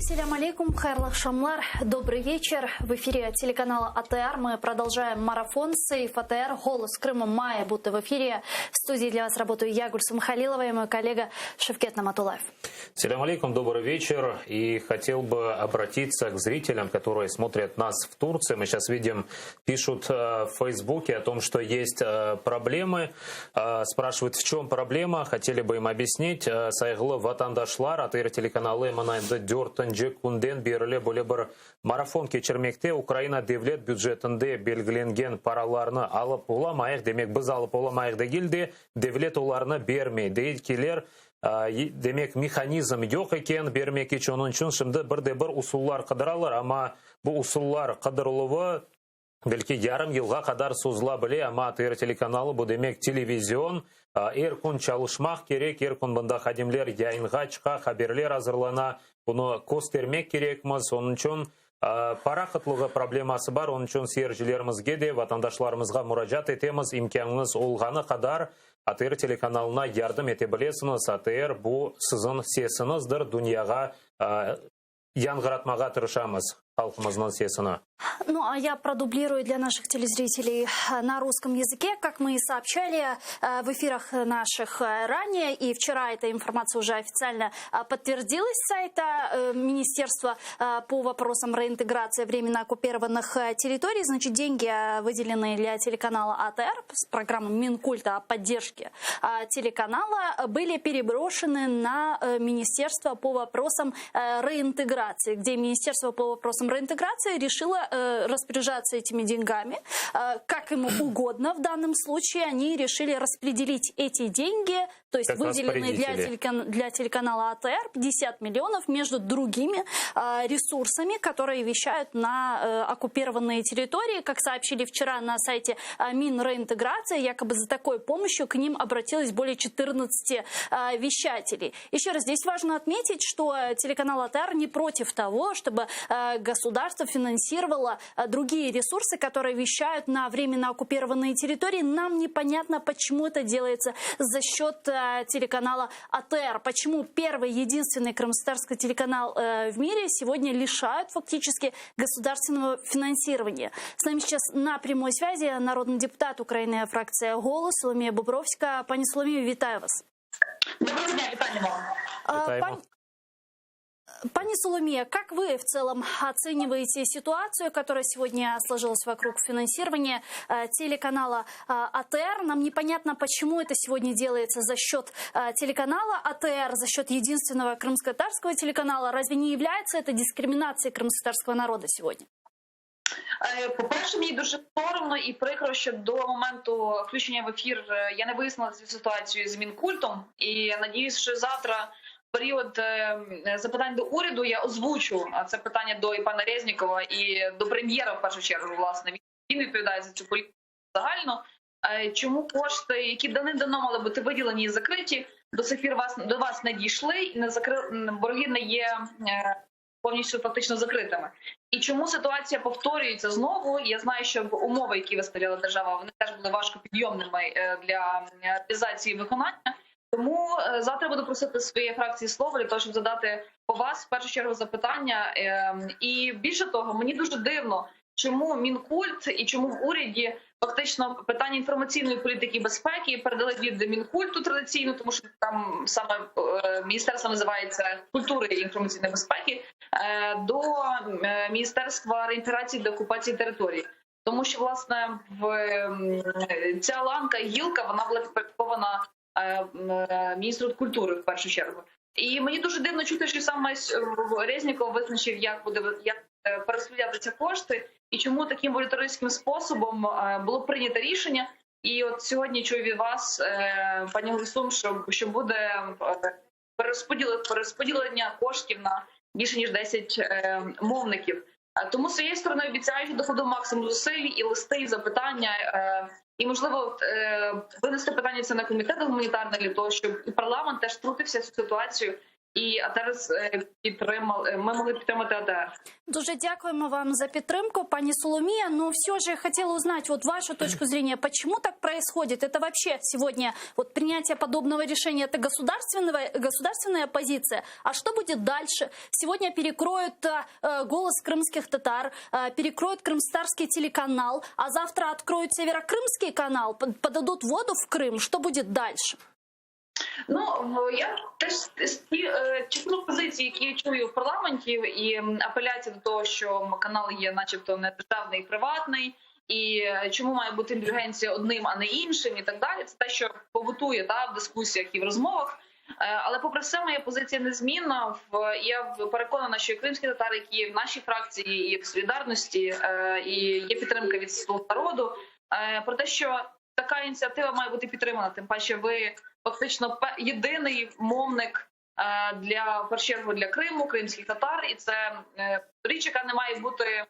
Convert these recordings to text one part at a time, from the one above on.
Селям алейкум, хайрлах шамлар, добрый вечер. В эфире телеканала АТР мы продолжаем марафон «Сейф АТР». Голос Крыма мая будто в эфире. В студии для вас работаю я, Гульсум Халилова, и мой коллега Шевкет Наматулаев. Селям алейкум, добрый вечер. И хотел бы обратиться к зрителям, которые смотрят нас в Турции. Мы сейчас видим, пишут в Фейсбуке о том, что есть проблемы. Спрашивают, в чем проблема. Хотели бы им объяснить. Сайглы ватандашлар, АТР телеканалы Манайда Дёртен Кунден берле более бір марафон кечірмекте Украина девлет бюджетінде белгіленген параларны алып оламайық, демек біз алып оламайық дегелде девлет оларны бермей. Дейкелер демек механизм жоқ екен бермек еч onun үшін шымды бірде-бір усуллар қыдыралар, ама бұл усуллар қыдырылуы Белки ярым елға қадар созыла біле, ама АТР телеканалы бұл демек телевизион, еркун чалышмақ керек, еркун бұнда қадемлер яйынға чыға, хаберлер азырлана, бұны костермек керекміз, оның үшін пара қытлығы проблемасы бар, оның үшін сержілерімізге де, ватандашларымызға мұражат етеміз, имканыңыз олғаны қадар АТР телеканалына ярдым ете білесіңіз, АТР бұл сізін сесіңіздір, дүнияға яңғыратмаға тырышамыз. Ну, а я продублирую для наших телезрителей на русском языке, как мы и сообщали в эфирах наших ранее, и вчера эта информация уже официально подтвердилась с сайта Министерства по вопросам реинтеграции временно оккупированных территорий. Значит, деньги, выделенные для телеканала АТР с программой Минкульта о поддержке телеканала, были переброшены на Министерство по вопросам реинтеграции, где Министерство по вопросам реинтеграции решила распоряжаться этими деньгами как ему угодно. В данном случае они решили распределить эти деньги, то есть выделенные для телеканала АТР 50 миллионов между другими ресурсами, которые вещают на оккупированные территории. Как сообщили вчера на сайте Минреинтеграции, якобы за такой помощью к ним обратилось более 14 вещателей. Еще раз, здесь важно отметить, что телеканал АТР не против того, чтобы государство финансировало другие ресурсы, которые вещают на временно оккупированные территории. Нам непонятно, почему это делается за счет телеканала АТР. Почему первый, единственный крымстарский телеканал в мире сегодня лишают фактически государственного финансирования. С нами сейчас на прямой связи народный депутат Украины, фракция «Голос» Соломія Бобровська. Пані Соломію, вітаю вас. Доброго дня, вітаємо. Пани Соломия, как вы в целом оцениваете ситуацию, которая сегодня сложилась вокруг финансирования телеканала АТР? Нам непонятно, почему это сегодня делается за счет телеканала АТР, за счет единственного крымско-татарского телеканала. Разве не является это дискриминацией крымско-татарского народа сегодня? По-перше, мені дуже соромно і прикро, що до моменту включення в ефір я не вияснила цю ситуацію з Мінкультом. І надіюсь, що завтра період запитань до уряду я озвучу це питання до і пана Резнікова, і до прем'єра, в першу чергу, власне. Він відповідає за цю політику загально. Чому кошти, які давним-давно мали бути виділені і закриті, до сих пір до вас не дійшли, і борги не є повністю фактично закритими. І чому ситуація повторюється знову? Я знаю, що умови, які виставляла держава, вони теж були важко підйомними для реалізації виконання. Тому завтра буду просити своєї фракції слово для того, щоб задати по вас в першу чергу запитання. І більше того, мені дуже дивно, чому Мінкульт і чому в уряді фактично питання інформаційної політики і безпеки передали від Мінкульту традиційно, тому що там саме міністерство називається культури і інформаційної безпеки, до Міністерства реінтеграції та окупації території. Тому що, власне, ця ланка, гілка, вона була підпорядкована міністру культури в першу чергу. І мені дуже дивно чути, що саме Резніков визначив, як перерозподіляти кошти і чому таким волюнтаристським способом було прийнято рішення. І от сьогодні чую від вас, пані Гульсум, що буде перерозподілення коштів на більше ніж 10 мовників. Тому з своєї сторони обіцяю, що докладу максимум зусиль і листи, і запитання, і, можливо, винести питання це на комітет гуманітарний для того, щоб і парламент теж втрутився в цю ситуацію і АТР підтримали. Ми могли підтримати АТР. Дуже дякуємо вам за підтримку, пані Соломія. Но все же хотела узнать вот вашу точку зрения, почему так происходит? Это вообще сегодня вот принятие подобного решения, это государственная позиция. А что будет дальше? Сегодня перекроют «Голос крымских татар», перекроют крымстарский телеканал, а завтра откроют северокрымский канал, подадут воду в Крым. Что будет дальше? Ну, я теж частину позиції, які я чую в парламенті, і апеляція до того, що канал є начебто не державний і приватний, і чому має бути індульгенція одним, а не іншим, і так далі. Це те, що побутує в дискусіях і в розмовах. Але попри все, моя позиція незмінна. Я переконана, що і кримські татари, які в нашій фракції, і в «Солідарності», і є підтримка від «Слуг народу», про те, що така ініціатива має бути підтримана. Тим паче ви фактично єдиний мовник в першу чергу для Криму, кримських татар, і це річ, яка не має бути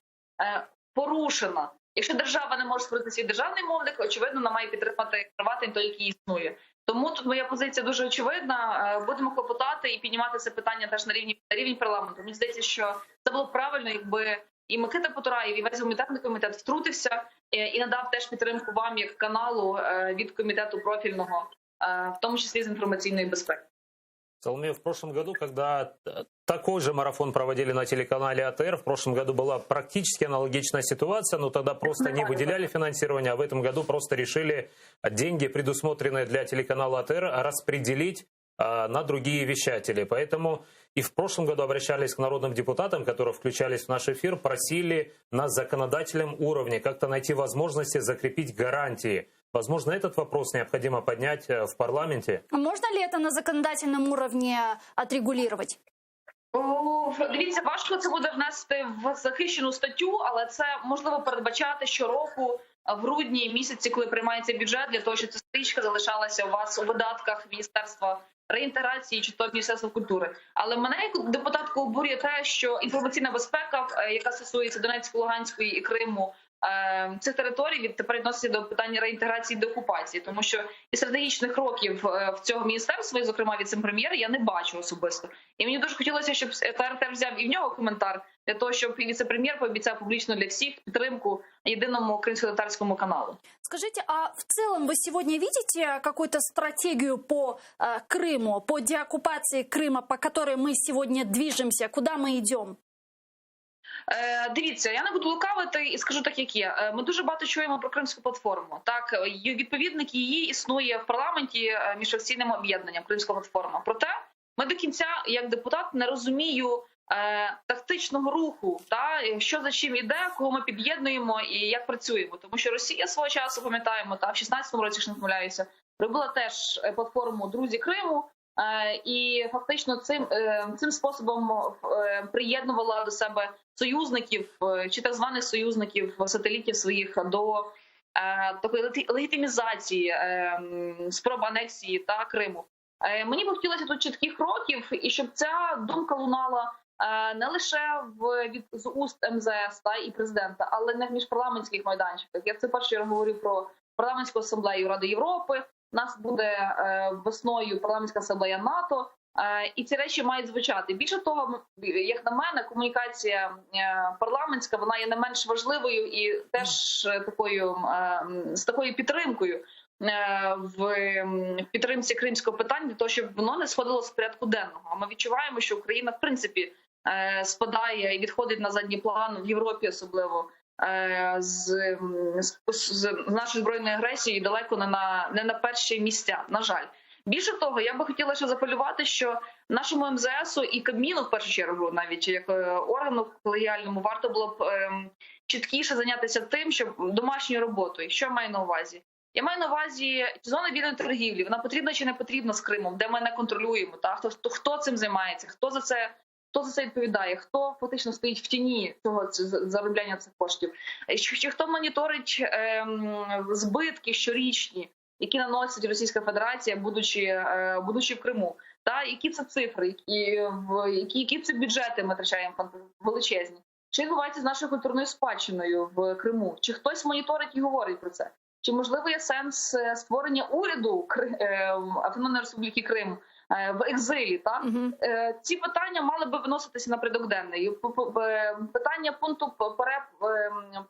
порушена. Якщо держава не може створити свій державний мовник, очевидно, вона має підтримати приватний, той, який існує. Тому тут моя позиція дуже очевидна. Будемо клопотати і піднімати це питання теж на рівні парламенту. Мені здається, що це було б правильно, якби і Микита Потураєв, і весь гуманітарний комітет втрутився і надав теж підтримку вам як каналу від комітету профільного, в том числе из информационной безопасности. Соломея, в прошлом году, когда такой же марафон проводили на телеканале АТР, в прошлом году была практически аналогичная ситуация, но тогда просто не выделяли финансирование, а в этом году просто решили деньги, предусмотренные для телеканала АТР, распределить на другие вещатели. Поэтому и в прошлом году обращались к народным депутатам, которые включались в наш эфир, просили на законодательном уровне как-то найти возможности закрепить гарантии. Возможно, этот вопрос необходимо поднять в парламенте. Можно ли это на законодательном уровне отрегулировать? Дивіться, важко це буде внести в захищену статтю, але це можливо передбачати щороку в грудні місяці, коли приймається бюджет, для того, щоб ця стрічка залишалася у вас у видатках Міністерства реінтеграції чи то Міністерства культури. Але мене як депутатку обурює те, що інформаційна безпека, яка стосується Донецької, Луганської і Криму, цих територій тепер відноситься до питання реінтеграції, деокупації, тому що і стратегічних кроків в цього міністерства, і, зокрема, віце-прем'єра, я не бачу особисто. І мені дуже хотілося, щоб ТРТ взяв і в нього коментар для того, щоб віце-прем'єр пообіцяв публічно для всіх підтримку єдиному кримсько-татарському каналу. Скажите, а в целом вы сегодня видите какую-то стратегию по Крыму, по деоккупации Крыма, по которой мы сегодня движемся? Куда мы идем? Дивіться, я не буду лукавити і скажу так, як є. Ми дуже багато чуємо про Кримську платформу. Так, відповідник її існує в парламенті міжфракційним об'єднанням Кримська платформа. Проте ми до кінця, як депутат, не розумію тактичного руху, що за чим іде, кого ми під'єднуємо і як працюємо. Тому що Росія свого часу, пам'ятаємо, в 16-му році, якщо не помиляюся, робила теж платформу «Друзі Криму», і фактично цим способом приєднувала до себе союзників чи так званих союзників, сателітів своїх до такої легітимізації спроб анексії та Криму. Мені б хотілося тут чітких кроків, і щоб ця думка лунала не лише з уст МЗС і президента, але не в міжпарламентських майданчиках. Я це перше говорю про парламентську асамблею Ради Європи. У нас буде весною парламентська асамблея НАТО, і ці речі мають звучати. Більше того, як на мене, комунікація парламентська, вона є не менш важливою і теж з такою підтримкою в підтримці кримського питання, для того, щоб воно не сходило з порядку денного. А ми відчуваємо, що Україна, в принципі, спадає і відходить на задній план в Європі, особливо з нашої збройної агресії далеко не на перші місця, на жаль. Більше того, я би хотіла ще запалювати, що нашому МЗСу і Кабміну, в першу чергу, навіть як органу колегіальному, варто було б чіткіше зайнятися тим, щоб домашньою роботою. Що я маю на увазі? Я маю на увазі зону вільної торгівлі. Вона потрібна чи не потрібна з Кримом, де ми не контролюємо. Хто цим займається, хто за це відповідає, хто фактично стоїть в тіні цього заробляння цих коштів, чи хто моніторить збитки щорічні, які наносить Російська Федерація, будучи в Криму. Які це цифри, які це бюджети ми втрачаємо величезні. Що відбувається з нашою культурною спадщиною в Криму? Чи хтось моніторить і говорить про це? Чи, можливо, є сенс створення уряду Автономної Республіки Крим, в екзилі. Так? Ці питання мали би виноситися на порядок денний. Питання пункту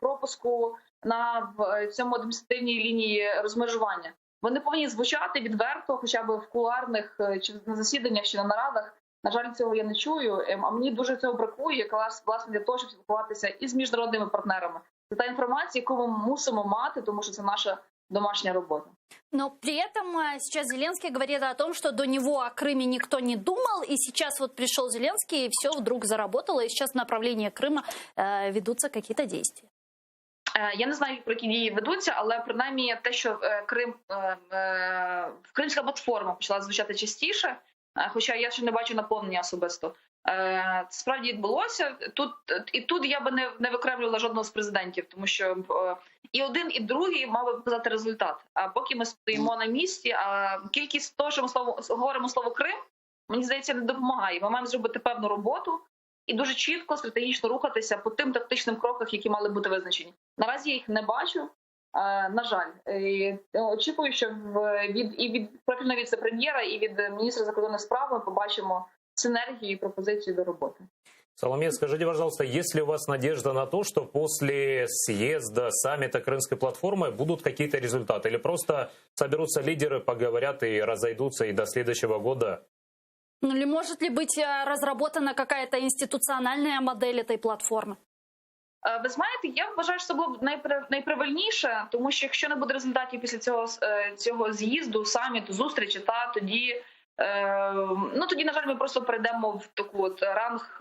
пропуску на цьому адміністративній лінії розмежування. Вони повинні звучати відверто, хоча б в кулуарних, чи на засіданнях, чи на нарадах. На жаль, цього я не чую, а мені дуже цього бракує, якраз власне для того, щоб спілкуватися із міжнародними партнерами. Це та інформація, яку ми мусимо мати, тому що це наша домашняя работа. Но при этом сейчас Зеленский говорит о том, что до него о Крыме никто не думал, и сейчас вот пришел Зеленский, и все вдруг заработало, и сейчас в направлении Крыма ведутся какие-то действия. Я не знаю, про які дії ведуться, але принаймні те, що Кримська платформа почала звучати частіше, хоча я ще не бачу наповнення особисто. Справді відбулося. Тут я би не викремлювала жодного з президентів, тому що і один, і другий мав би показати результат. А поки ми стоїмо на місці, а кількість того, що ми говоримо слово Крим, мені здається, не допомагає. Ми маємо зробити певну роботу і дуже чітко, стратегічно рухатися по тим тактичним кроках, які мали бути визначені. Наразі я їх не бачу, на жаль. І очікую, що від профільного віце-прем'єра, і від міністра закордонних справ ми побачимо синергию и пропозицию до работы. Соломея, скажите, пожалуйста, есть ли у вас надежда на то, что после съезда, саммита Крымской платформы будут какие-то результаты? Или просто соберутся лидеры, поговорят и разойдутся, и до следующего года? Ну, или может ли быть разработана какая-то институциональная модель этой платформы? Ви знаєте, я вважаю, що це було б найправильніше, тому що якщо не буде результатів після цього з'їзду, саміту, зустрічі, тоді, на жаль, ми просто перейдемо в таку ранг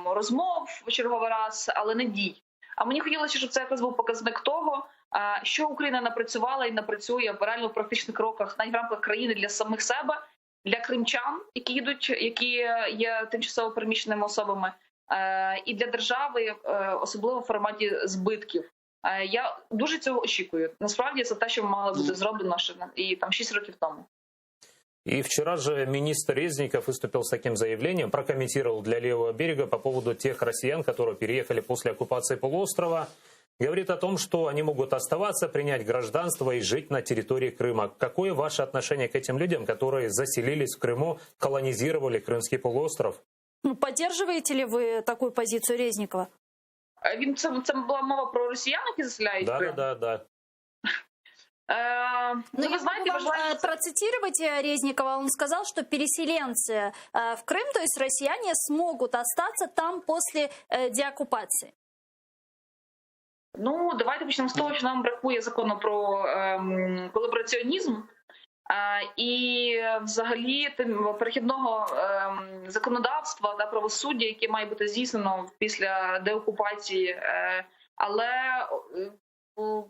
розмов в черговий раз, але не дій. А мені хотілося, щоб це якраз був показник того, що Україна напрацювала і напрацює реально в практичних кроках навіть в рамках країни для самих себе, для кримчан, які є тимчасово переміщеними особами, і для держави, особливо в форматі збитків. Я дуже цього очікую. Насправді це те, що мало бути зроблено ще 6 років тому. И вчера же министр Резников выступил с таким заявлением, прокомментировал для Левого берега по поводу тех россиян, которые переехали после оккупации полуострова. Говорит о том, что они могут оставаться, принять гражданство и жить на территории Крыма. Какое ваше отношение к этим людям, которые заселились в Крыму, колонизировали Крымский полуостров? Поддерживаете ли вы такую позицию Резникова? Це була мова про росіян, які заселяють Крим? Да. Но я могу вам процитировать Резникова. Он сказал, что переселенцы в Крым, то есть россияне, смогут остаться там после деоккупации. Ну, давайте почнемо з того, що нам бракує закону про колабораціонізм і взагалі перехідного законодавства та правосуддя, яке має бути здійснено після деокупації. Але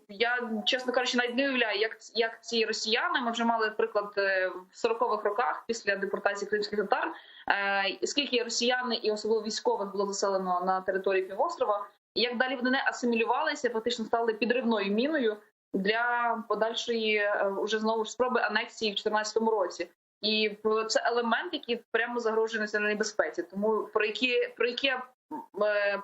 я, чесно кажучи, навіть не уявляю, як ці росіяни, ми вже мали приклад в 40-х роках після депортації кримських татар, скільки росіяни і особливо військових було заселено на території півострова, і як далі вони не асимілювалися, фактично стали підривною міною для подальшої уже знову ж спроби анексії в 2014 році. І це елемент, який прямо загрожує національній безпеці. Тому про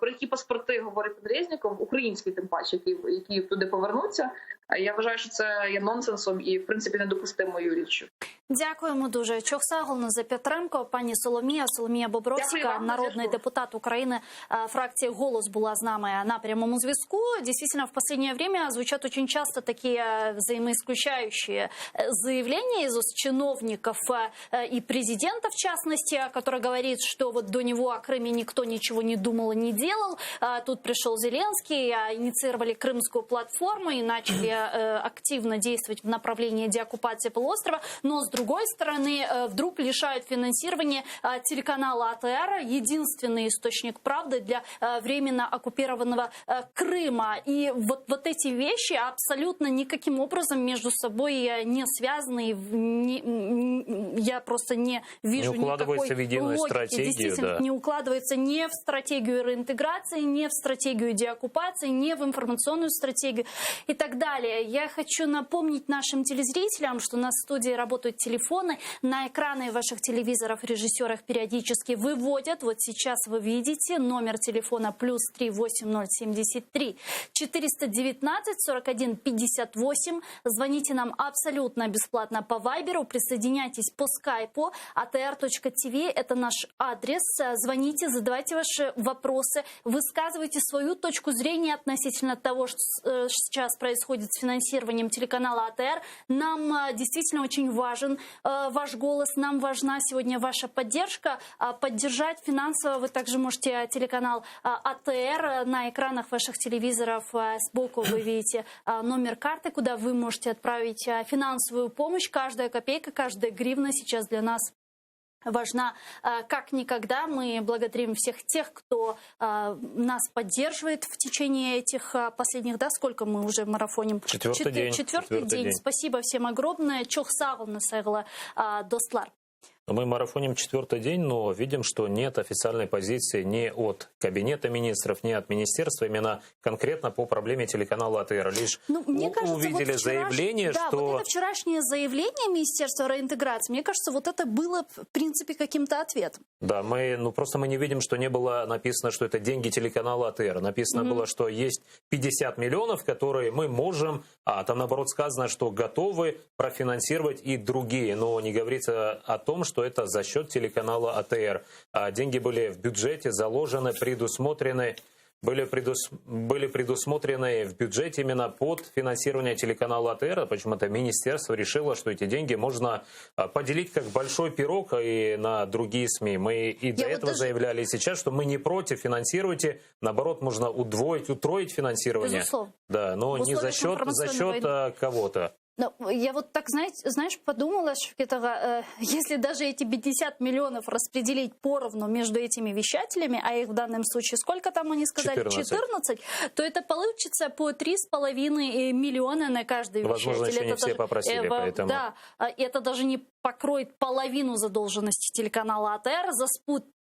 які паспорти говорить Резніков, українські тим паче, які туди повернуться, я вважаю, що це є нонсенсом і, в принципі, недопустимою річчю. Дякуємо дуже. Чохса Галина Петренко, пані Соломія Бобровська, народний депутат України, фракции «Голос» была с нами на прямом зв'язку. Действительно, в последнее время звучат очень часто такие взаимоисключающие заявления из уст чиновников и президента, в частности, который говорит, что вот до него о Крыме никто ничего не думал и не делал. Тут пришел Зеленский, инициировали Крымскую платформу и начали активно действовать в направлении деоккупации полуострова. Но с другой стороны, вдруг лишают финансирования телеканала АТР, единственный источник правды для временно оккупированного Крыма. И вот эти вещи абсолютно никаким образом между собой не связаны. Я просто не вижу никакой логики. Действительно, не укладывается ни в стратегию реинтеграции, ни в стратегию деоккупации, ни в информационную стратегию и так далее. Далее я хочу напомнить нашим телезрителям, что на студии работают телефоны. На экраны ваших телевизоров режиссеры их периодически выводят. Вот сейчас вы видите номер телефона +3 8073 419 41 58. Звоните нам абсолютно бесплатно по Вайберу. Присоединяйтесь по скайпу. atr.tv – это наш адрес. Звоните, задавайте ваши вопросы, высказывайте свою точку зрения относительно того, что сейчас происходит с финансированием телеканала АТР. Нам действительно очень важен ваш голос, нам важна сегодня ваша поддержка. Поддержать финансово вы также можете телеканал АТР. На экранах ваших телевизоров сбоку вы видите номер карты, куда вы можете отправить финансовую помощь. Каждая копейка, каждая гривна сейчас для нас важна как никогда. Мы благодарим всех тех, кто нас поддерживает в течение этих последних, сколько мы уже марафоним? Четвертый день. Спасибо всем огромное. Чох сағылны сайғылы достлар. Мы марафоним 4-й день, но видим, что нет официальной позиции ни от Кабинета министров, ни от министерства именно конкретно по проблеме телеканала АТР. Лишь мне кажется, увидели заявление, что... вот это вчерашнее заявление Министерства реинтеграции, мне кажется, вот это было, в принципе, каким-то ответом. Да, просто мы не видим, что не было написано, что это деньги телеканала АТР. Написано было, что есть 50 миллионов, которые мы можем, там наоборот сказано, что готовы профинансировать и другие, но не говорится о том, что это за счет телеканала АТР. Деньги были в бюджете заложены, были предусмотрены в бюджете именно под финансирование телеканала АТР. Почему-то министерство решило, что эти деньги можно поделить как большой пирог и на другие СМИ. Мы и до этого заявляли, и сейчас, что мы не против, финансируйте. Наоборот, можно удвоить, утроить финансирование. Безусловно. Да, но не за счет кого-то. Но я вот так, знаешь, подумала, что если даже эти 50 миллионов распределить поровну между этими вещателями, а их в данном случае сколько там они сказали? 14, то это получится по 3,5 миллиона на каждый вещатель. Возможно, еще не все попросили, поэтому... Да, это даже не покроет половину задолженности телеканала АТР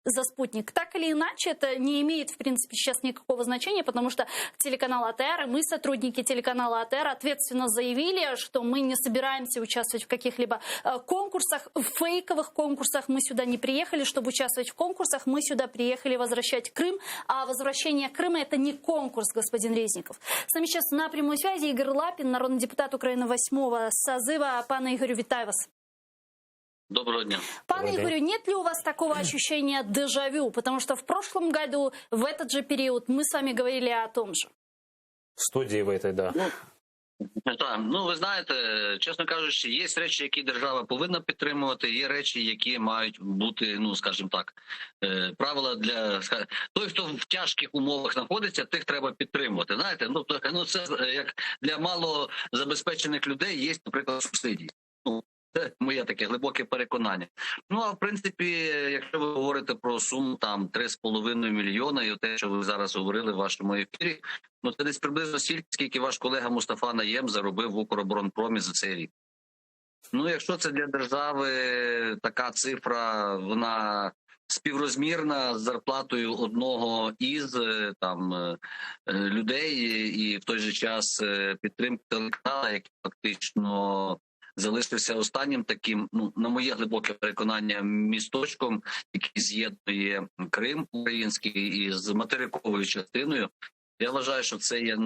за спутник. Так или иначе, это не имеет, в принципе, сейчас никакого значения, потому что телеканал АТР, мы, сотрудники телеканала АТР, ответственно заявили, что мы не собираемся участвовать в каких-либо конкурсах, в фейковых конкурсах. Мы сюда не приехали, чтобы участвовать в конкурсах, мы сюда приехали возвращать Крым, а возвращение Крыма – это не конкурс, господин Резников. С нами сейчас на прямой связи Игорь Лапин, народный депутат Украины 8-го созыва. Пане Игорю, витаю вас. Доброго дня. Пане Игорю, нет ли у вас такого ощущения дежавю? Потому что в прошлом году, в этот же период, мы с вами говорили о том же. В студії в этой, да. Так, ви знаєте, чесно кажучи, є речі, які держава повинна підтримувати, є речі, які мають бути, скажімо так, правила для... Той, хто в тяжких умовах знаходиться, тих треба підтримувати. Знаєте, це як для малозабезпечених людей є, наприклад, субсидії. Це моє таке глибоке переконання. А в принципі, якщо ви говорите про суму там 3,5 мільйона, і те, що ви зараз говорили в вашому ефірі, це десь приблизно стільки, скільки ваш колега Мустафа Найєм заробив в Укроборонпромі за цей рік. Якщо це для держави така цифра, вона співрозмірна з зарплатою одного із людей, і в той же час підтримка телеканалу, який фактично залишився останнім таким, на моє глибоке переконання, місточком, який з'єднує Крим український із материковою частиною. Я вважаю, що це є,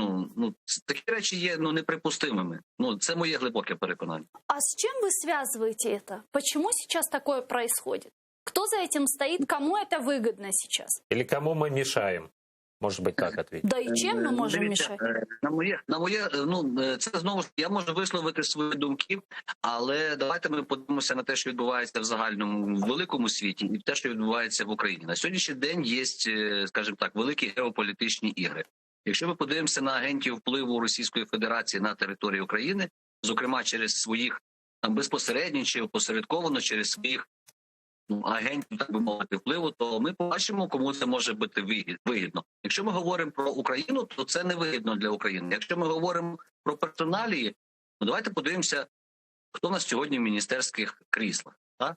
такі речі є неприпустимими. Це моє глибоке переконання. А с чем вы связываете это? Почему сейчас такое происходит? Кто за этим стоит? Кому это выгодно сейчас? Или кому мы мешаем? Может быть, так ответить. Да і чим ми можемо мішати? Це знову ж, я можу висловити свої думки, але давайте ми подивимося на те, що відбувається в загальному великому світі, і те, що відбувається в Україні. На сьогоднішній день є, скажімо так, великі геополітичні ігри. Якщо ми подивимося на агентів впливу Російської Федерації на територію України, зокрема через своїх безпосередньо чи опосередковано через своїх агентів, так би мовити, впливу, то ми побачимо, кому це може бути вигідно. Якщо ми говоримо про Україну, то це не вигідно для України. Якщо ми говоримо про персоналії, давайте подивимося, хто в нас сьогодні в міністерських кріслах. Так?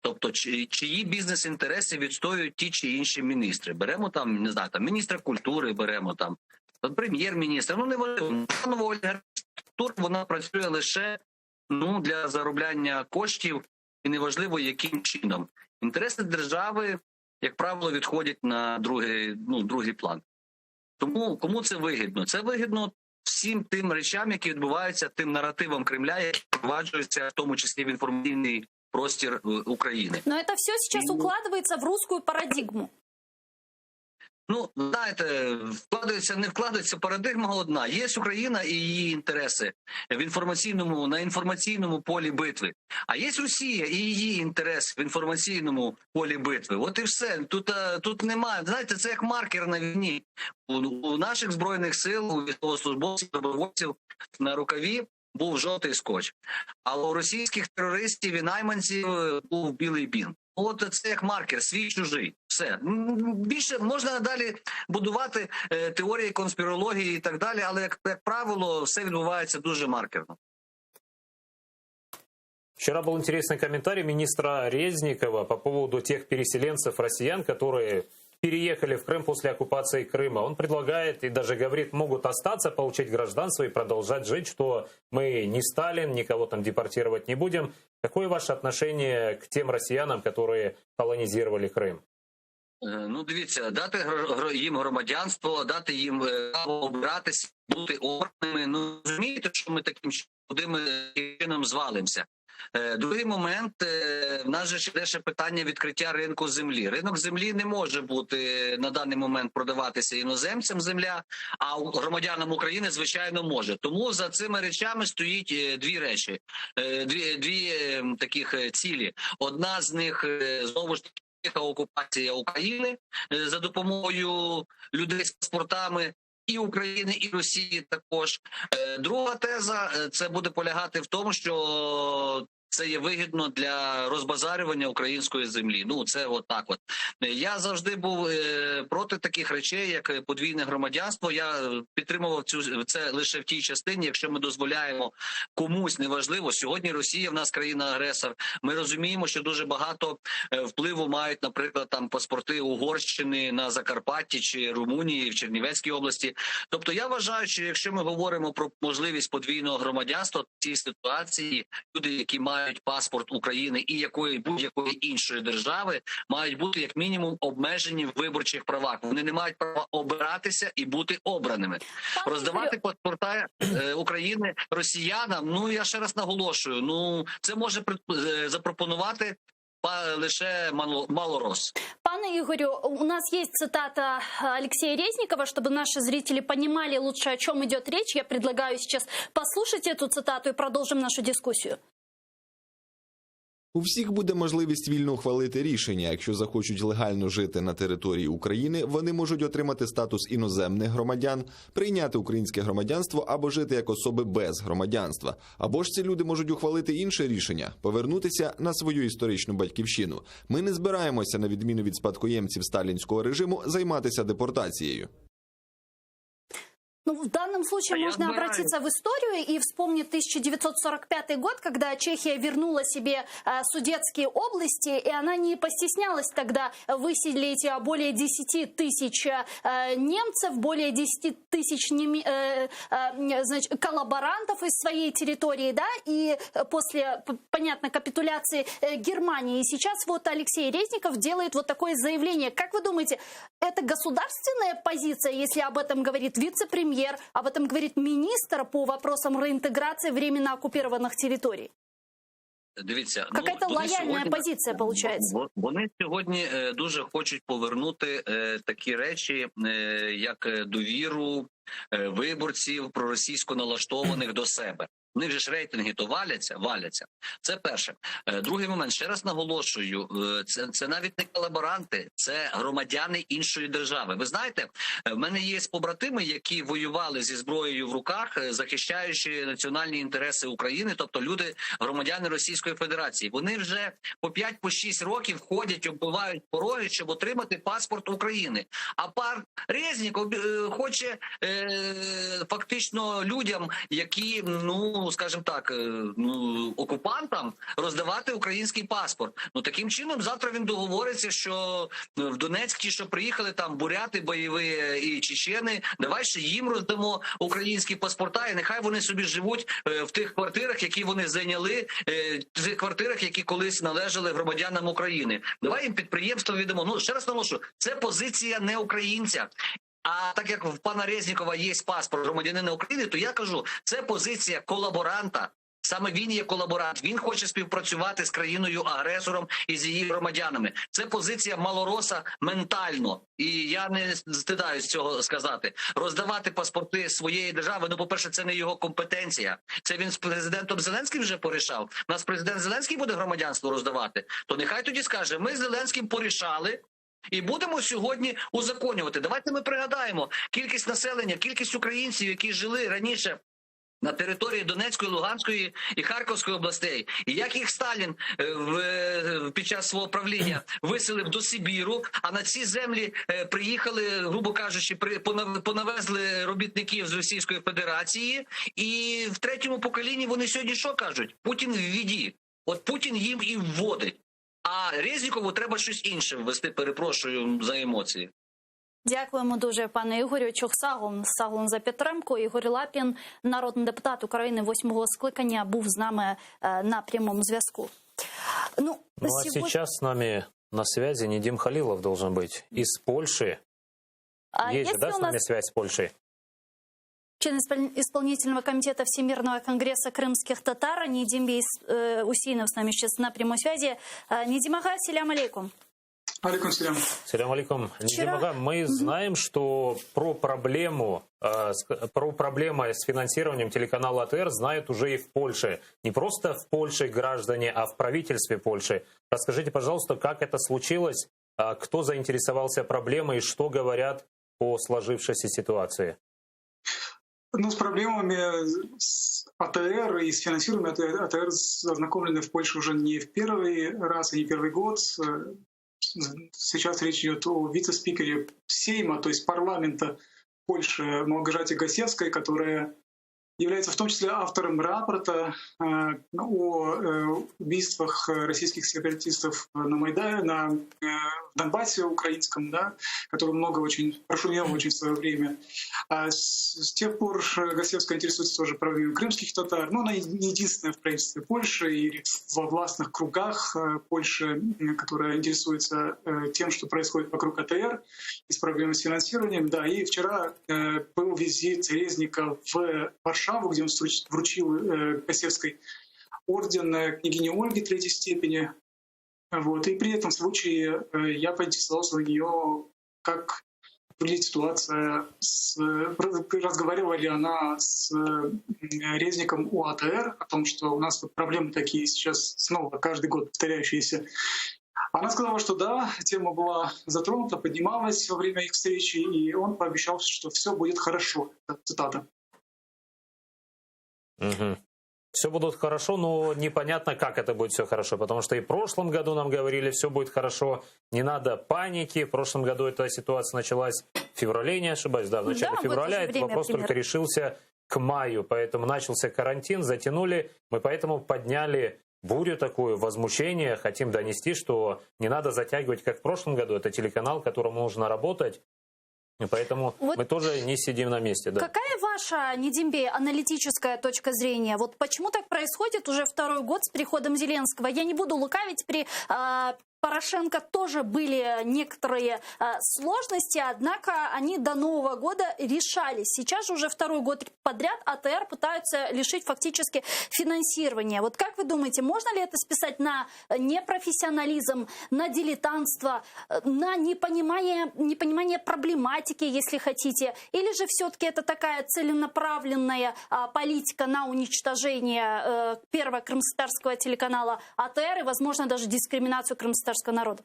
Тобто, чиї бізнес-інтереси відстоюють ті чи інші міністри. Беремо міністра культури, беремо прем'єр-міністра, неважливо, інфраструктура, вона працює лише для заробляння коштів, і неважливо, яким чином. Інтереси держави, як правило, відходять на другий план. Тому кому це вигідно? Це вигідно всім тим речам, які відбуваються, тим наративам Кремля, які впроваджуються, в тому числі в інформаційний простір України. Но это все сейчас укладывается в русскую парадигму. Знаєте, не вкладається парадигма одна. Є Україна і її інтереси на інформаційному полі битви. А є Росія і її інтерес в інформаційному полі битви. От і все. Тут немає. Знаєте, це як маркер на війні. У наших Збройних сил, у військовослужбовців, добровольців на рукаві був жовтий скотч. А у російських терористів і найманців був білий бінт. От це як маркер, свій-чужий. Все. Більше можна далі будувати теорії конспірології і так далі, але, як правило, все відбувається дуже маркерно. Вчера был интересный комментарий министра Резникова по поводу тех переселенцев россиян, которые переехали в Крым после оккупации Крыма. Он предлагает и даже говорит, могут остаться, получить гражданство и продолжать жить, что мы не Сталин, никого там депортировать не будем. Какое ваше отношение к тем россиянам, которые колонизировали Крым? Дивіться, дати їм громадянство, дати їм право обиратися, бути обраними. Розумієте, що ми таким чином звалимося. Другий момент, в нас же йде ще питання відкриття ринку землі. Ринок землі не може бути на даний момент продаватися іноземцям земля, а громадянам України, звичайно, може. Тому за цими речами стоїть дві речі, дві таких цілі. Одна з них, знову ж таки, окупація України за допомогою людей з паспортами і України, і Росії також. Друга теза – це буде полягати в тому, що це є вигідно для розбазарювання української землі. Це отак от. Я завжди був проти таких речей, як подвійне громадянство. Я підтримував це лише в тій частині, якщо ми дозволяємо комусь, неважливо. Сьогодні Росія в нас країна-агресор. Ми розуміємо, що дуже багато впливу мають, наприклад, там паспорти Угорщини на Закарпатті чи Румунії, в Чернівецькій області. Тобто я вважаю, що якщо ми говоримо про можливість подвійного громадянства, в цій ситуації люди, які мають паспорт України і будь-якої іншої держави, мають бути як мінімум обмежені в виборчих правах. Вони не мають права обиратися і бути обраними. Роздавати паспорта України росіянам, я ще раз наголошую, це може запропонувати лише малорос. Пане Игорю, у нас есть цитата Алексея Резникова, чтобы наши зрители понимали лучше, о чем идет речь. Я предлагаю сейчас послушать эту цитату и продолжим нашу дискуссию. У всіх буде можливість вільно ухвалити рішення. Якщо захочуть легально жити на території України, вони можуть отримати статус іноземних громадян, прийняти українське громадянство або жити як особи без громадянства. Або ж ці люди можуть ухвалити інше рішення – повернутися на свою історичну батьківщину. Ми не збираємося, на відміну від спадкоємців сталінського режиму, займатися депортацією. В данном случае можно обратиться в историю и вспомнить 1945 год, когда Чехия вернула себе Судетские области, и она не постеснялась тогда выселить более 10 тысяч немцев, более 10 тысяч коллаборантов из своей территории, и после, понятно, капитуляции Германии. И сейчас вот Алексей Резников делает вот такое заявление. Как вы думаете, это государственная позиция, если об этом говорит вице-премьер, об этом говорит министр по вопросам реинтеграции временно оккупированных территорий? Дивіться, какая-то лояльна позиція, виходить. Вони сьогодні дуже хочуть повернути такі речі, як довіру виборців проросійсько налаштованих до себе. У них же ж рейтинги то валяться. Це перше. Другий момент, ще раз наголошую, це навіть не колаборанти, це громадяни іншої держави. Ви знаєте, в мене є побратими, які воювали зі зброєю в руках, захищаючи національні інтереси України, тобто люди, громадяни Російської Федерації. Вони вже по 5-6 років ходять, оббивають пороги, щоб отримати паспорт України. А пан Резніков хоче фактично людям, які, цьому, скажімо так, окупантам роздавати український паспорт. Ну таким чином завтра він договориться, що в Донецьк ті, що приїхали там буряти, бойові і чечени, давай ще їм роздамо українські паспорта, і нехай вони собі живуть в тих квартирах, які вони зайняли, в тих квартирах, які колись належали громадянам України. Давай їм підприємство віддамо. Ну ще раз наголошую, це позиція не українця. А так як в пана Резнікова є паспорт громадянина України, то я кажу, це позиція колаборанта. Саме він є колаборант. Він хоче співпрацювати з країною-агресором і з її громадянами. Це позиція малороса ментально. І я не стидаюсь цього сказати. Роздавати паспорти своєї держави, ну, по-перше, це не його компетенція. Це він з президентом Зеленським вже порішав. Нас президент Зеленський буде громадянство роздавати. То нехай тоді скаже, ми з Зеленським порішали, і будемо сьогодні узаконювати. Давайте ми пригадаємо кількість населення, кількість українців, які жили раніше на території Донецької, Луганської і Харківської областей. І як їх Сталін під час свого правління виселив до Сибіру, а на ці землі приїхали, грубо кажучи, понавезли робітників з Російської Федерації. І в третьому поколінні вони сьогодні що кажуть? Путін в біді. От Путін їм і вводить. А Резнікову треба щось інше ввести, перепрошую за емоції. Дякуємо дуже, пане Ігорю. Сагун за підтримку. Ігор Лапін, народний депутат України 8-го скликання, був з нами на прямому зв'язку. А сейчас с нами на связи Недим Халилов должен быть из Польши. Есть же, да, с нами связь с Польшей? Член исполнительного комитета Всемирного конгресса крымских татар Недим Усинов с нами сейчас на прямой связи. Недим ага, селям алейкум. Алейкум селям. Селям алейкум. Недим ага, мы знаем, что про проблему с финансированием телеканала АТР знают уже и в Польше. Не просто в Польше граждане, а в правительстве Польши. Расскажите, пожалуйста, как это случилось, кто заинтересовался проблемой и что говорят по сложившейся ситуации? Ну, с проблемами с АТР и с финансированием АТР ознакомлены в Польше уже не в первый раз и не первый год. Сейчас речь идет о вице-спикере Сейма, то есть парламента Польши Малгожате Гасевской, которая является в том числе автором рапорта о убийствах российских сепаратистов на Майдане, в Донбассе украинском, да, который много очень прошумел очень в свое время. С тех пор Гасевская интересуется тоже проблемой крымских татар. Но она не единственная в правительстве Польши и во властных кругах Польши, которая интересуется тем, что происходит вокруг АТР и с проблемой с финансированием. Да, и вчера был визит Резника в Варшаву, где он вручил Гасевской орден княгине Ольге третьей степени. Вот. И при этом случае я поинтересовался у нее, как выглядит ситуация, разговаривала ли она с Резником у АТР о том, что у нас проблемы такие сейчас снова каждый год повторяющиеся. Она сказала, что да, тема была затронута, поднималась во время их встречи, и он пообещал, что все будет хорошо. Это цитата. Угу. Все будет хорошо, но непонятно, как это будет все хорошо, потому что и в прошлом году нам говорили, все будет хорошо, не надо паники. В прошлом году эта ситуация началась в феврале, не ошибаюсь, да, в начале февраля. Этот вопрос только решился к маю, поэтому начался карантин, затянули. Мы поэтому подняли бурю такую, возмущение, хотим донести, что не надо затягивать, как в прошлом году. Это телеканал, которому нужно работать. И поэтому вот мы тоже не сидим на месте. Да. Какая ваша, Недимбей, аналитическая точка зрения? Вот почему так происходит уже второй год с приходом Зеленского? Я не буду лукавить, при Порошенко тоже были некоторые сложности, однако они до Нового года решались. Сейчас же уже второй год подряд АТР пытаются лишить фактически финансирования. Вот как вы думаете, можно ли это списать на непрофессионализм, на дилетантство, на непонимание проблематики, если хотите? Или же все-таки это такая целенаправленная политика на уничтожение первого крымстатарского телеканала АТР и, возможно, даже дискриминацию крымстатарского народа?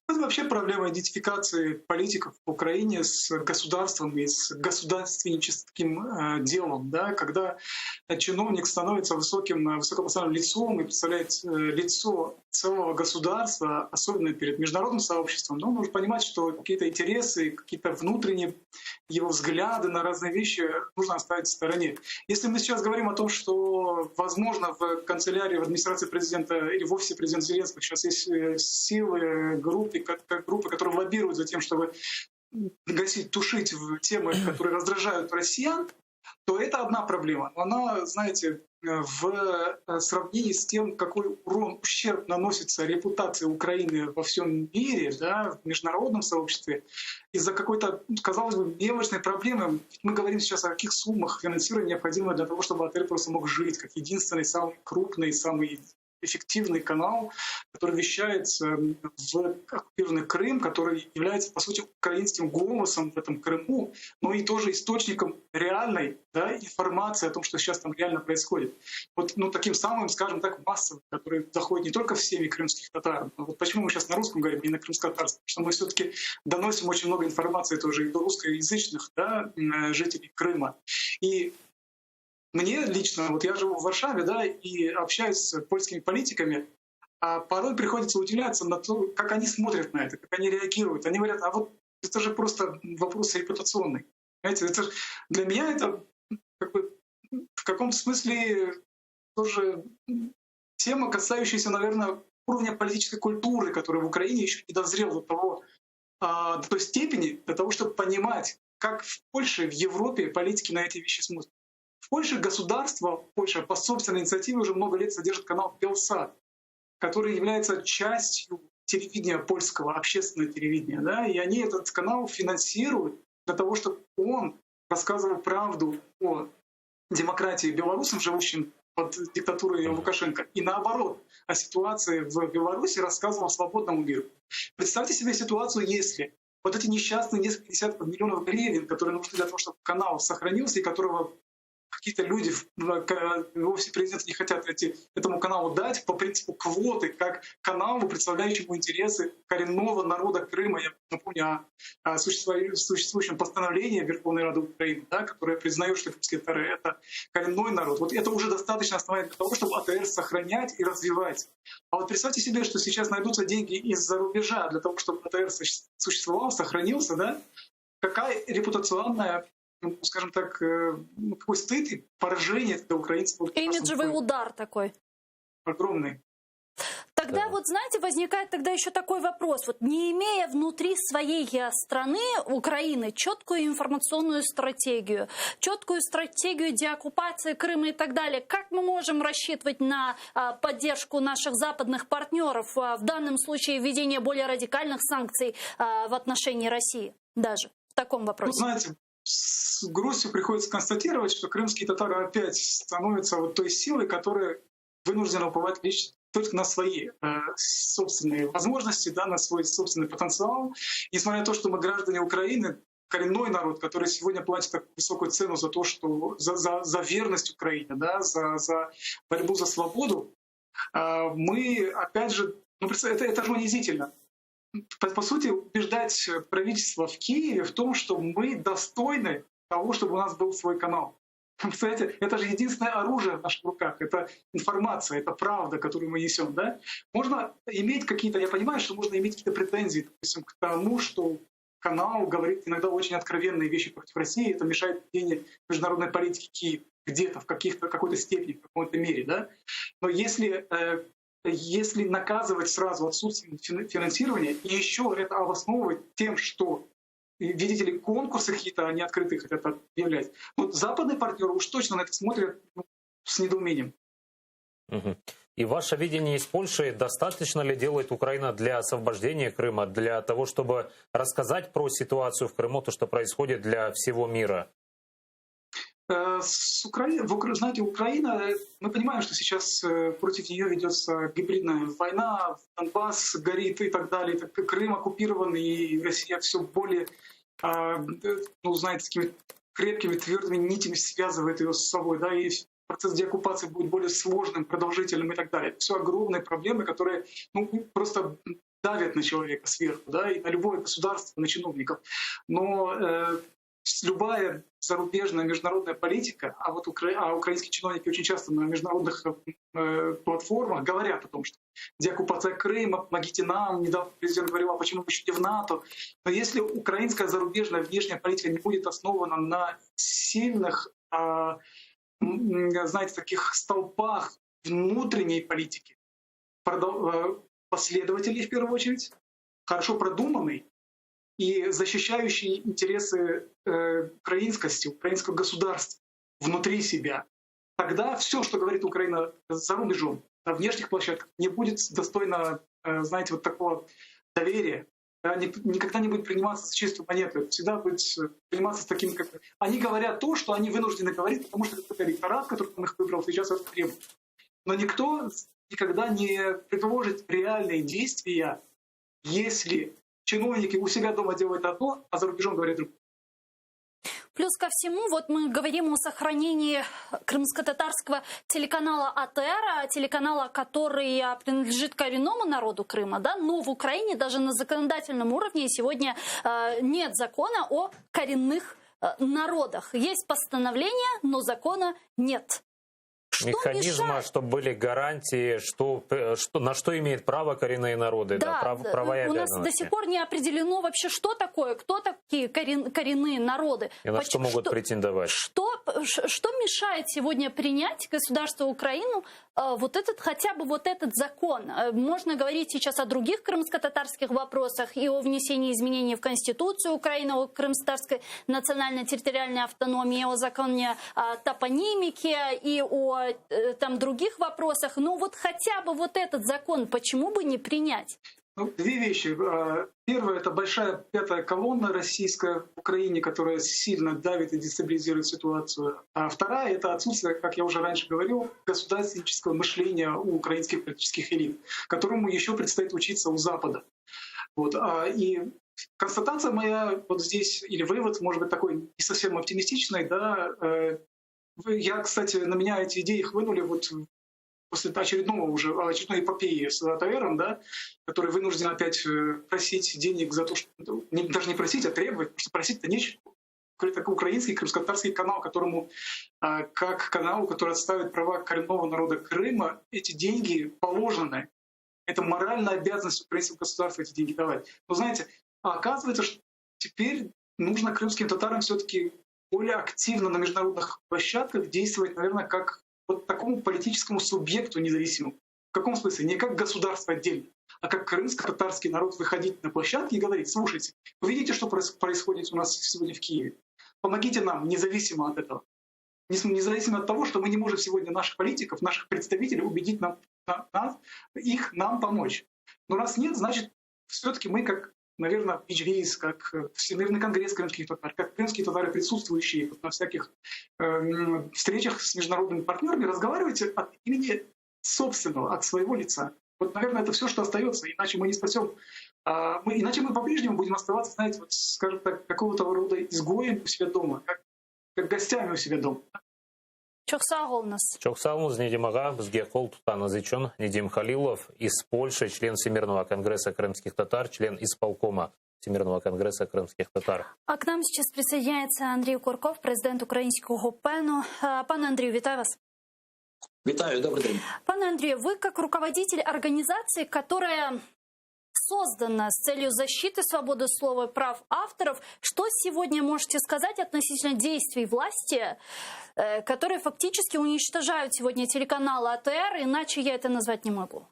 Это вообще проблема идентификации политиков в Украине с государством и с государственническим делом. Да? Когда чиновник становится высокопоставленным лицом и представляет лицо целого государства, особенно перед международным сообществом, но он нужно понимать, что какие-то интересы, какие-то внутренние его взгляды на разные вещи нужно оставить в стороне. Если мы сейчас говорим о том, что, возможно, в канцелярии, в администрации президента или в офисе президента Зеленского сейчас есть силы, группы, которые лоббируют за тем, чтобы гасить, тушить темы, которые раздражают россиян, то это одна проблема. Она, знаете, в сравнении с тем, какой ущерб наносится репутации Украины во всем мире, да, в международном сообществе, из-за какой-то, казалось бы, мелочной проблемы. Мы говорим сейчас о каких суммах финансирования необходимо для того, чтобы АТР просто мог жить, как единственный, самый крупный, самый эффективный канал, который вещает в оккупированный Крым, который является, по сути, украинским голосом в этом Крыму, но и тоже источником реальной, да, информации о том, что сейчас там реально происходит. Вот, таким самым, скажем так, массовым, который заходит не только в семьи крымских татар. Вот почему мы сейчас на русском говорим, не на крымско-татарском, потому что мы все-таки доносим очень много информации тоже и до русскоязычных, да, жителей Крыма. И мне лично, вот я живу в Варшаве, да, и общаюсь с польскими политиками, а порой приходится удивляться на то, как они смотрят на это, как они реагируют. Они говорят, а вот это же просто вопрос репутационный. Знаете, это для меня это как бы в каком-то смысле тоже тема, касающаяся, наверное, уровня политической культуры, который в Украине еще не дозрел до той степени, для того, чтобы понимать, как в Польше, в Европе политики на эти вещи смотрят. В Польше Польша по собственной инициативе уже много лет содержит канал Белсат, который является частью телевидения польского, общественного телевидения. Да? И они этот канал финансируют для того, чтобы он рассказывал правду о демократии белорусам, живущим под диктатурой Лукашенко, и наоборот, о ситуации в Беларуси рассказывал свободному миру. Представьте себе ситуацию, если вот эти несчастные несколько десятков миллионов гривен, которые нужны для того, чтобы канал сохранился, и которого какие-то люди в офисе президента не хотят этому каналу дать по принципу квоты, как каналу, представляющему интересы коренного народа Крыма. Я напомню о существующем постановлении Верховной Рады Украины, да, которое признает, что крымские татары — это коренной народ. Вот это уже достаточно основание для того, чтобы АТР сохранять и развивать. А вот представьте себе, что сейчас найдутся деньги из-за рубежа для того, чтобы АТР существовал, сохранился, да? Какая репутационная, скажем так, какой стыд и поражение для украинцев. Имиджевый удар такой. Огромный. Тогда вот, знаете, возникает тогда еще такой вопрос. Вот не имея внутри своей страны, Украины, четкую информационную стратегию, четкую стратегию деоккупации Крыма и так далее, как мы можем рассчитывать на поддержку наших западных партнеров, в данном случае введение более радикальных санкций в отношении России даже в таком вопросе? Ну, знаете, с грустью приходится констатировать, что крымские татары опять становятся вот той силой, которая вынуждена уповать лишь только на свои собственные возможности, да, на свой собственный потенциал. Несмотря на то, что мы граждане Украины, коренной народ, который сегодня платит такую высокую цену за то, что за верность Украине, да, за борьбу за свободу, мы, опять же, это же унизительно. По сути, убеждать правительство в Киеве в том, что мы достойны того, чтобы у нас был свой канал. Представляете, это же единственное оружие в наших руках. Это информация, это правда, которую мы несем. Да? Можно иметь какие-то, я понимаю, что можно иметь какие-то претензии, допустим, к тому, что канал говорит иногда очень откровенные вещи против России. Это мешает ведению международной политики Киева где-то, в какой-то степени, в какой-то мере. Да? Но если наказывать сразу отсутствием финансирования и еще это обосновывать тем, что, видите ли, конкурсы какие-то они открытые хотят объявлять, вот западные партнеры уж точно на это смотрят с недоумением. И ваше видение из Польши, достаточно ли делает Украина для освобождения Крыма, для того, чтобы рассказать про ситуацию в Крыму, то, что происходит для всего мира? Знаете, Украина, мы понимаем, что сейчас против нее ведется гибридная война, Донбасс горит и так далее, Крым оккупирован, и Россия все более, знаете, такими крепкими, твердыми нитями связывает ее с собой, да, и процесс деоккупации будет более сложным, продолжительным и так далее. Это все огромные проблемы, которые просто давят на человека сверху, да, и на любое государство, на чиновников. Но любая зарубежная международная политика, а вот украинские чиновники очень часто на международных платформах говорят о том, что деоккупация Крыма, помогите нам, недавно президент говорил, а почему вы еще не в НАТО. Но если украинская зарубежная внешняя политика не будет основана на сильных, знаете, таких столпах внутренней политики, последовательной в первую очередь, хорошо продуманной, и защищающий интересы украинскости, украинского государства внутри себя, тогда все, что говорит Украина за рубежом, на внешних площадках, не будет достойно, знаете, вот такого доверия, никогда не будет приниматься с чистой монетой, всегда будет приниматься с таким, как... Они говорят то, что они вынуждены говорить, потому что это электорат, который он их выбрал, сейчас это требует. Но никто никогда не предложит реальные действия, если чиновники у себя дома делают одно, а за рубежом говорят другое. Плюс ко всему, вот мы говорим о сохранении крымско-татарского телеканала АТР, телеканала, который принадлежит коренному народу Крыма, да, но в Украине даже на законодательном уровне сегодня нет закона о коренных народах. Есть постановление, но закона нет. Механизма, чтобы были гарантии, на что имеют право коренные народы, права и обязанности. У нас до сих пор не определено вообще, что такое, кто такие коренные народы. И на что могут претендовать. Что мешает сегодня принять государству Украину хотя бы этот закон? Можно говорить сейчас о других крымско-татарских вопросах и о внесении изменений в Конституцию Украины, о крымско-татарской национальной территориальной автономии, о законе о топонимике и о других вопросах. Но хотя бы этот закон почему бы не принять? Две вещи. Первое — это большая пятая колонна российская в Украине, которая сильно давит и дестабилизирует ситуацию. А вторая — это отсутствие, как я уже раньше говорил, государственнического мышления у украинских политических элит, которому еще предстоит учиться у Запада. И констатация моя здесь, или вывод, может быть, такой не совсем оптимистичный, да. Я, кстати, на меня эти идеи хлынули после очередной эпопеи с АТРом, да, который вынужден опять просить денег за то, что... Даже не просить, а требовать, потому что просить-то нечего. Такой украинский крымско-татарский канал, которому, как каналу, который отстаивает права коренного народа Крыма, эти деньги положены. Это моральная обязанность украинского государства эти деньги давать. Но знаете, оказывается, что теперь нужно крымским татарам все-таки более активно на международных площадках действовать, наверное, как такому политическому субъекту независимому. В каком смысле? Не как государство отдельно, а как крымско-татарский народ выходить на площадки и говорить: слушайте, вы видите, что происходит у нас сегодня в Киеве? Помогите нам, независимо от этого. Независимо от того, что мы не можем сегодня наших политиков, наших представителей убедить нам помочь. Но раз нет, значит, все-таки мы как, наверное, Меджлис, как Всемирный конгресс крымских татар, как крымские татары, присутствующие на всяких встречах с международными партнерами, разговаривайте от имени собственного, от своего лица. Наверное, это все, что остается, иначе мы не спасем. Иначе мы по-прежнему будем оставаться, знаете, скажем так, какого-то рода изгоем у себя дома, как гостями у себя дома. Çok sağ olunuz. Çok sağ olunuz, Недим Ага. Бізге қол тұтаңыз үшін Недим Халилов из Польши, член Всемирного конгресса крымских татар, член исполкома Всемирного конгресса крымских татар. А к нам сейчас присоединяется Андрей Курков, президент Украинского ПЕНу. Пане Андрію, вітаю вас. Витаю, добрый день. Пане Андрею, вы как руководитель организации, которая создана с целью защиты свободы слова и прав авторов, что сегодня можете сказать относительно действий власти, которые фактически уничтожают сегодня телеканал АТР, иначе я это назвать не могу?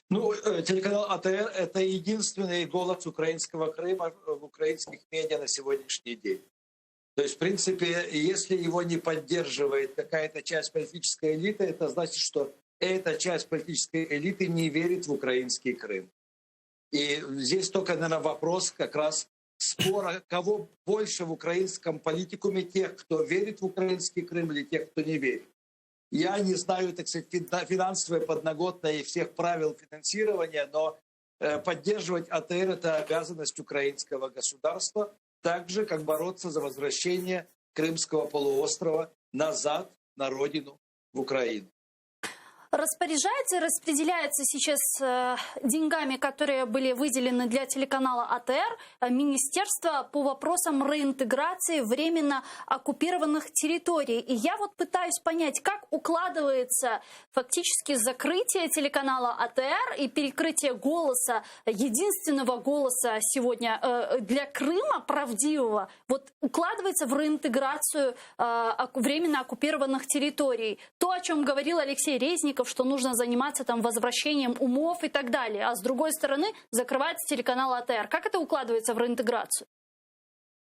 Телеканал АТР — это единственный голос украинского Крыма в украинских медиа на сегодняшний день. То есть, в принципе, если его не поддерживает какая-то часть политической элиты, это значит, что эта часть политической элиты не верит в украинский Крым. И здесь только, наверное, вопрос как раз спора, кого больше в украинском политикуме, тех, кто верит в украинский Крым, или тех, кто не верит. Я не знаю, так сказать, финансовой подноготной всех правил финансирования, но поддерживать АТР — это обязанность украинского государства, так же, как бороться за возвращение Крымского полуострова назад на родину, в Украину. Распоряжается и распределяется сейчас деньгами, которые были выделены для телеканала АТР, Министерство по вопросам реинтеграции временно оккупированных территорий. И я вот пытаюсь понять, как укладывается фактически закрытие телеканала АТР и перекрытие голоса, единственного голоса сегодня для Крыма правдивого, вот укладывается в реинтеграцию временно оккупированных территорий. То, о чем говорил Алексей Резников, что нужно заниматься там возвращением умов и так далее. А с другой стороны, закрывается телеканал АТР. Как это укладывается в реинтеграцию?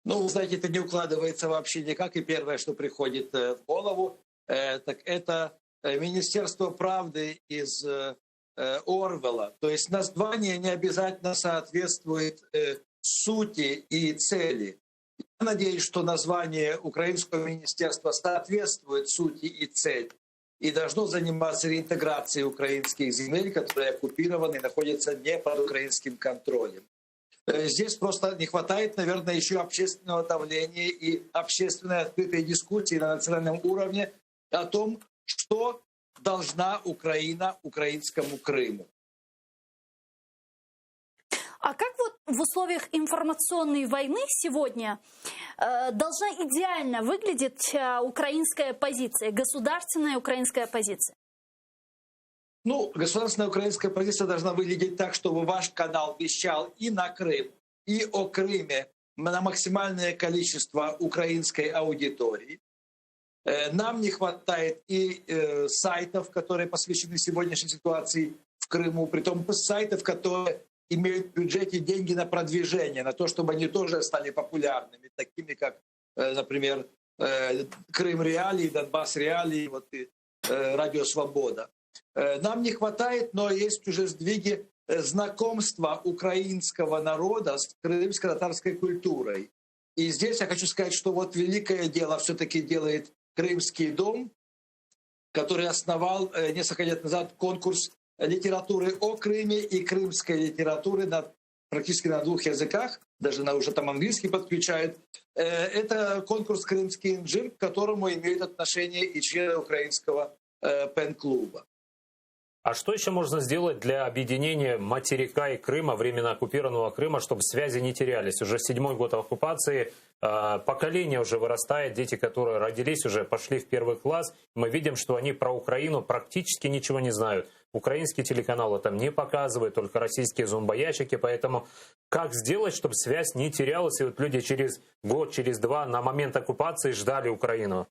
Ну, вы знаете, это не укладывается вообще никак. И первое, что приходит в голову, так это Министерство правды из Орвелла. То есть название не обязательно соответствует сути и цели. Я надеюсь, что название украинского министерства соответствует сути и цели и должно заниматься реинтеграцией украинских земель, которые оккупированы и находятся не под украинским контролем. Здесь просто не хватает, наверное, еще общественного давления и общественной открытой дискуссии на национальном уровне о том, что должна Украина украинскому Крыму. А как вот в условиях информационной войны сегодня должна идеально выглядеть украинская позиция, государственная украинская позиция? Ну, государственная украинская позиция должна выглядеть так, чтобы ваш канал вещал и на Крым, и о Крыме на максимальное количество украинской аудитории. Нам не хватает и сайтов, которые посвящены сегодняшней ситуации в Крыму, притом сайтов, которые имеют в бюджете деньги на продвижение, на то, чтобы они тоже стали популярными, такими как, например, Крым Реалии, Донбасс Реалии, вот и Радио Свобода. Нам не хватает, но есть уже сдвиги знакомства украинского народа с крымско-татарской культурой. И здесь я хочу сказать, что вот великое дело все-таки делает Крымский дом, который основал несколько лет назад конкурс литературы о Крыме и крымской литературы практически на 2 языках, даже уже там английский подключают. Это конкурс «Крымский инжир», к которому имеют отношение и члены украинского пен-клуба. А что еще можно сделать для объединения материка и Крыма, временно оккупированного Крыма, чтобы связи не терялись? Уже 7-й год оккупации, поколение уже вырастает, дети, которые родились, уже пошли в 1 класс. Мы видим, что они про Украину практически ничего не знают. Украинские телеканалы там не показывают, только российские зомбоящики. Поэтому как сделать, чтобы связь не терялась, и вот люди через год, через 2 на момент оккупации ждали Украину?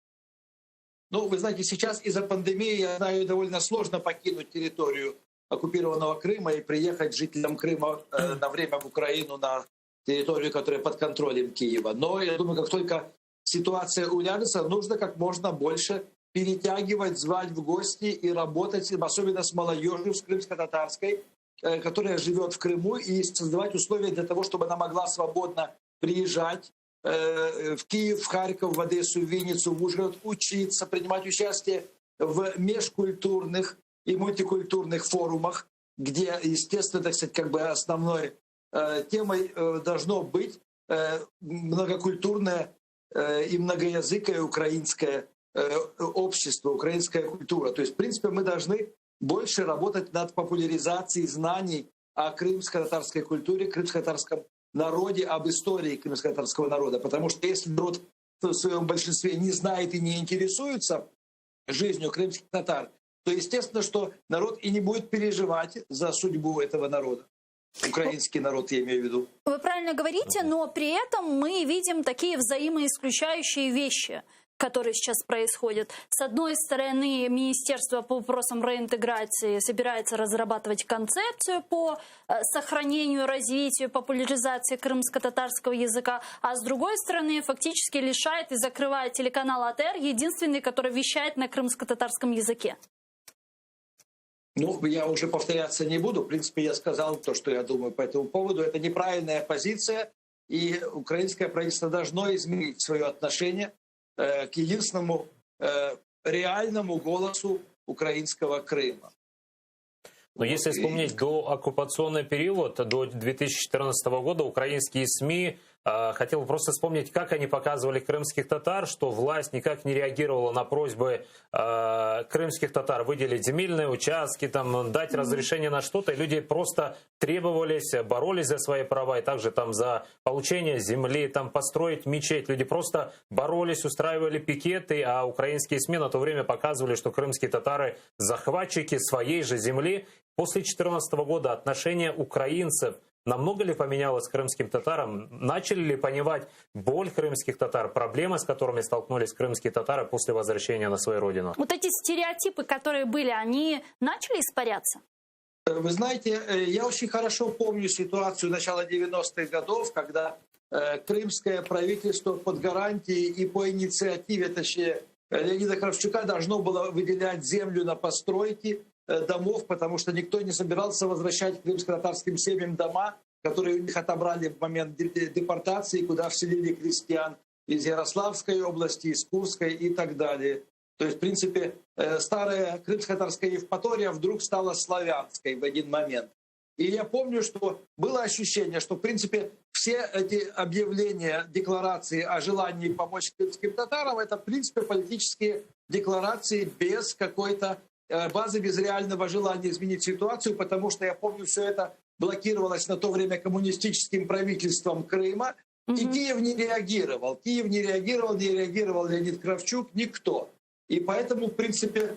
Ну, вы знаете, сейчас из-за пандемии, я знаю, довольно сложно покинуть территорию оккупированного Крыма и приехать жителям Крыма на время в Украину, на территорию, которая под контролем Киева. Но я думаю, как только ситуация уляжется, нужно как можно больше перетягивать, звать в гости и работать, особенно с молодежью, с крымско-татарской, которая живет в Крыму, и создавать условия для того, чтобы она могла свободно приезжать в Киев, в Харьков, в Одессу, в Винницу, в Ужгород, учиться, принимать участие в межкультурных и мультикультурных форумах, где, естественно, так сказать, как бы основной темой должно быть многокультурное и многоязыкое украинское общество, украинская культура. То есть, в принципе, мы должны больше работать над популяризацией знаний о крымско-татарской культуре, крымско-татарском народе, об истории крымско-татарского народа. Потому что если народ в своем большинстве не знает и не интересуется жизнью крымских татар, то естественно, что народ и не будет переживать за судьбу этого народа. Украинский народ, я имею в виду. Вы правильно говорите, но при этом мы видим такие взаимоисключающие вещи, которые сейчас происходят. С одной стороны, Министерство по вопросам реинтеграции собирается разрабатывать концепцию по сохранению, развитию, популяризации крымско-татарского языка, а с другой стороны, фактически лишает и закрывает телеканал АТР, единственный, который вещает на крымско-татарском языке. Ну, я уже повторяться не буду. В принципе, я сказал то, что я думаю по этому поводу. Это неправильная позиция, и украинское правительство должно изменить свое отношение к единственному реальному голосу украинского Крыма. Но если вспомнить до оккупационный период, до 2014 года, украинские СМИ хотел просто вспомнить, как они показывали крымских татар, что власть никак не реагировала на просьбы крымских татар выделить земельные участки, там, дать разрешение на что-то. И люди просто требовались, боролись за свои права, и также там за получение земли, там построить мечеть. Люди просто боролись, устраивали пикеты, а украинские СМИ на то время показывали, что крымские татары захватчики своей же земли. После 2014 года отношение украинцев намного ли поменялось к крымским татарам? Начали ли понимать боль крымских татар, проблемы, с которыми столкнулись крымские татары после возвращения на свою родину? Вот эти стереотипы, которые были, они начали испаряться? Вы знаете, я очень хорошо помню ситуацию начала 90-х годов, когда крымское правительство под гарантией и по инициативе, точнее, Леонида Кравчука должно было выделять землю на постройки домов, потому что никто не собирался возвращать крымско-татарским семьям дома, которые у них отобрали в момент депортации, куда вселили крестьян из Ярославской области, из Курской и так далее. То есть, в принципе, старая крымско-татарская Евпатория вдруг стала славянской в один момент. И я помню, что было ощущение, что, в принципе, все эти объявления, декларации о желании помочь крымским татарам, это, в принципе, политические декларации без какой-то базы, без реального желания изменить ситуацию, потому что, я помню, все это блокировалось на то время коммунистическим правительством Крыма, и Киев не реагировал. Киев не реагировал Леонид Кравчук, никто. И поэтому, в принципе,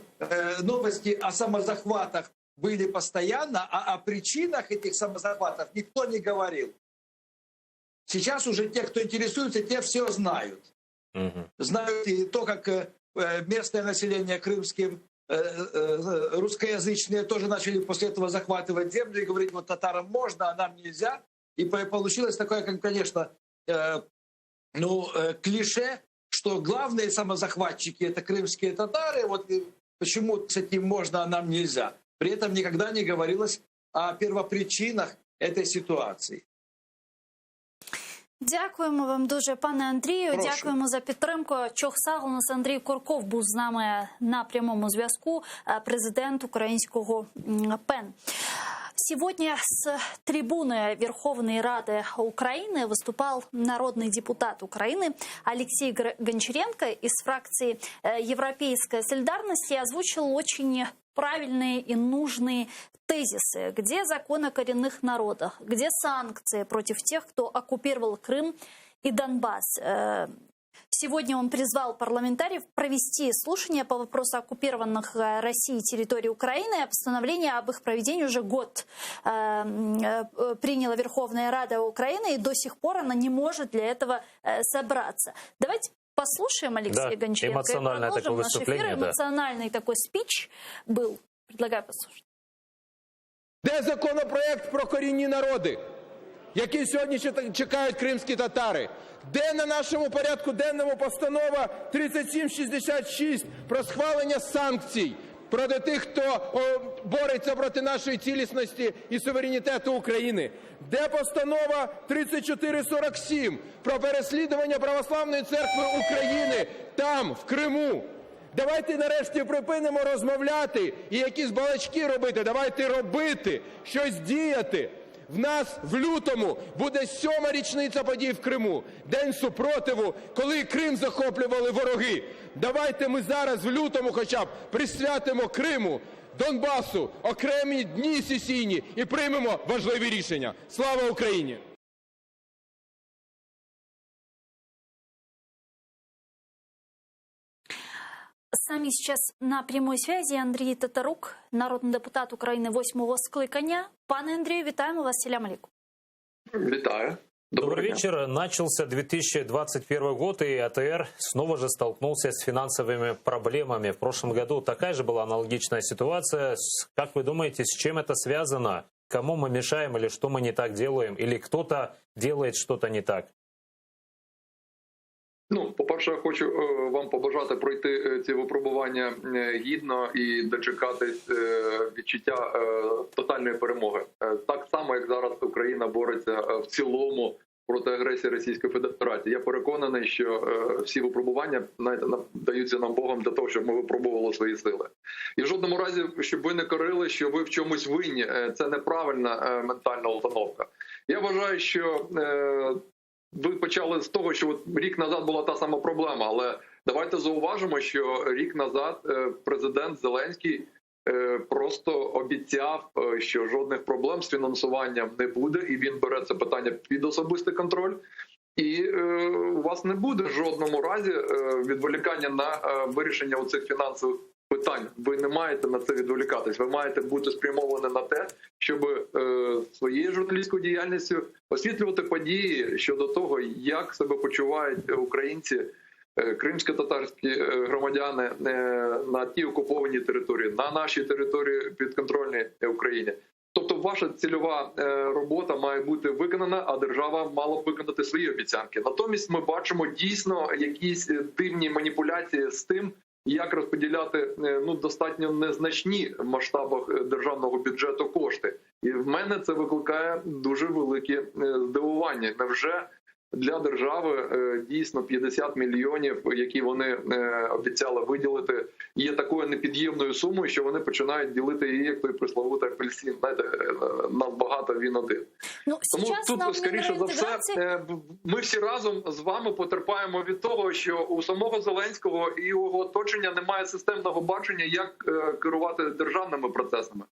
новости о самозахватах были постоянно, а о причинах этих самозахватов никто не говорил. Сейчас уже те, кто интересуется, те все знают. Знают и то, как местное население крымским, русскоязычные тоже начали после этого захватывать землю и говорить, вот татарам можно, а нам нельзя. И получилось такое, как, конечно, клише, что главные самозахватчики — это крымские татары, вот почему с этим можно, а нам нельзя. При этом никогда не говорилось о первопричинах этой ситуації. Дякуємо вам дуже, пане Андрію. Прошу. Дякуємо за підтримку. Чохсаг, у нас Андрій Курков був з нами на прямому зв'язку, президент украинского ПЕН. Сегодня с трибуны Верховной Рады Украины выступал народный депутат Украины Алексей Гончаренко из фракции «Европейская солидарность» и озвучил очень правильные и нужные тезисы. Где закон о коренных народах? Где санкции против тех, кто оккупировал Крым и Донбасс? Сегодня он призвал парламентариев провести слушания по вопросу оккупированных Россией территорий Украины. Постановление об их проведении уже год приняла Верховная Рада Украины, и до сих пор она не может для этого собраться. Давайте послушаем Алексея Гончаренко. Эмоциональное такое выступление. Эмоциональный такой спич был. Предлагаю послушать. Де законопроект про корінні народи, який сьогодні чекають кримські татари? Де на нашому порядку денному постанова 3766 про схвалення санкцій проти тих, хто бореться проти нашої цілісності і суверенітету України? Де постанова 3447 про переслідування Православної церкви України там, в Криму? Давайте нарешті припинимо розмовляти і якісь балачки робити. Давайте робити, щось діяти. В нас в лютому буде 7-ма річниця подій в Криму. День супротиву, коли Крим захоплювали вороги. Давайте ми зараз в лютому хоча б присвятимо Криму, Донбасу окремі дні сесійні і приймемо важливі рішення. Слава Україні! С нами сейчас на прямой связи Андрій Татарук, народний депутат України 8-го скликання. Пане Андрію, вітаємо вас. Селям алейкум. Витаю. Добрый вечер. Начался 2021 год, и АТР снова же столкнулся с финансовыми проблемами. В прошлом году такая же была аналогичная ситуация. Как вы думаете, с чем это связано? Кому мы мешаем или что мы не так делаем? Или кто-то делает что-то не так? Ну, по-перше, я хочу вам побажати пройти ці випробування гідно і дочекатись відчуття тотальної перемоги. Так само, як зараз Україна бореться в цілому проти агресії Російської Федерації. Я переконаний, що всі випробування, знаєте, даються нам Богом для того, щоб ми випробували свої сили. І в жодному разі, щоб ви не корили, що ви в чомусь винні. Це неправильна ментальна установка. Я вважаю, що ви почали з того, що рік назад була та сама проблема, але давайте зауважимо, що рік назад президент Зеленський просто обіцяв, що жодних проблем з фінансуванням не буде, і він бере це питання під особистий контроль. І у вас не буде в жодному разі відволікання на вирішення оцих фінансових питань. Ви не маєте на це відволікатись. Ви маєте бути спрямовані на те, щоб своєю журналістською діяльністю освітлювати події щодо того, як себе почувають українці, кримсько-татарські громадяни на тій окупованій території, на нашій території підконтрольній Україні. Тобто ваша цільова робота має бути виконана, а держава мала б виконати свої обіцянки. Натомість ми бачимо дійсно якісь дивні маніпуляції з тим, як розподіляти достатньо незначні в масштабах державного бюджету кошти. І в мене це викликає дуже велике здивування. Невже для держави дійсно 50 мільйонів, які вони обіцяли виділити, є такою непід'ємною сумою, що вони починають ділити її, як той пресловутий апельсин. Знаєте, нас багато, він один. Тому тут, скоріше за все, ми всі разом з вами потерпаємо від того, що у самого Зеленського і його оточення немає системного бачення, як керувати державними процесами.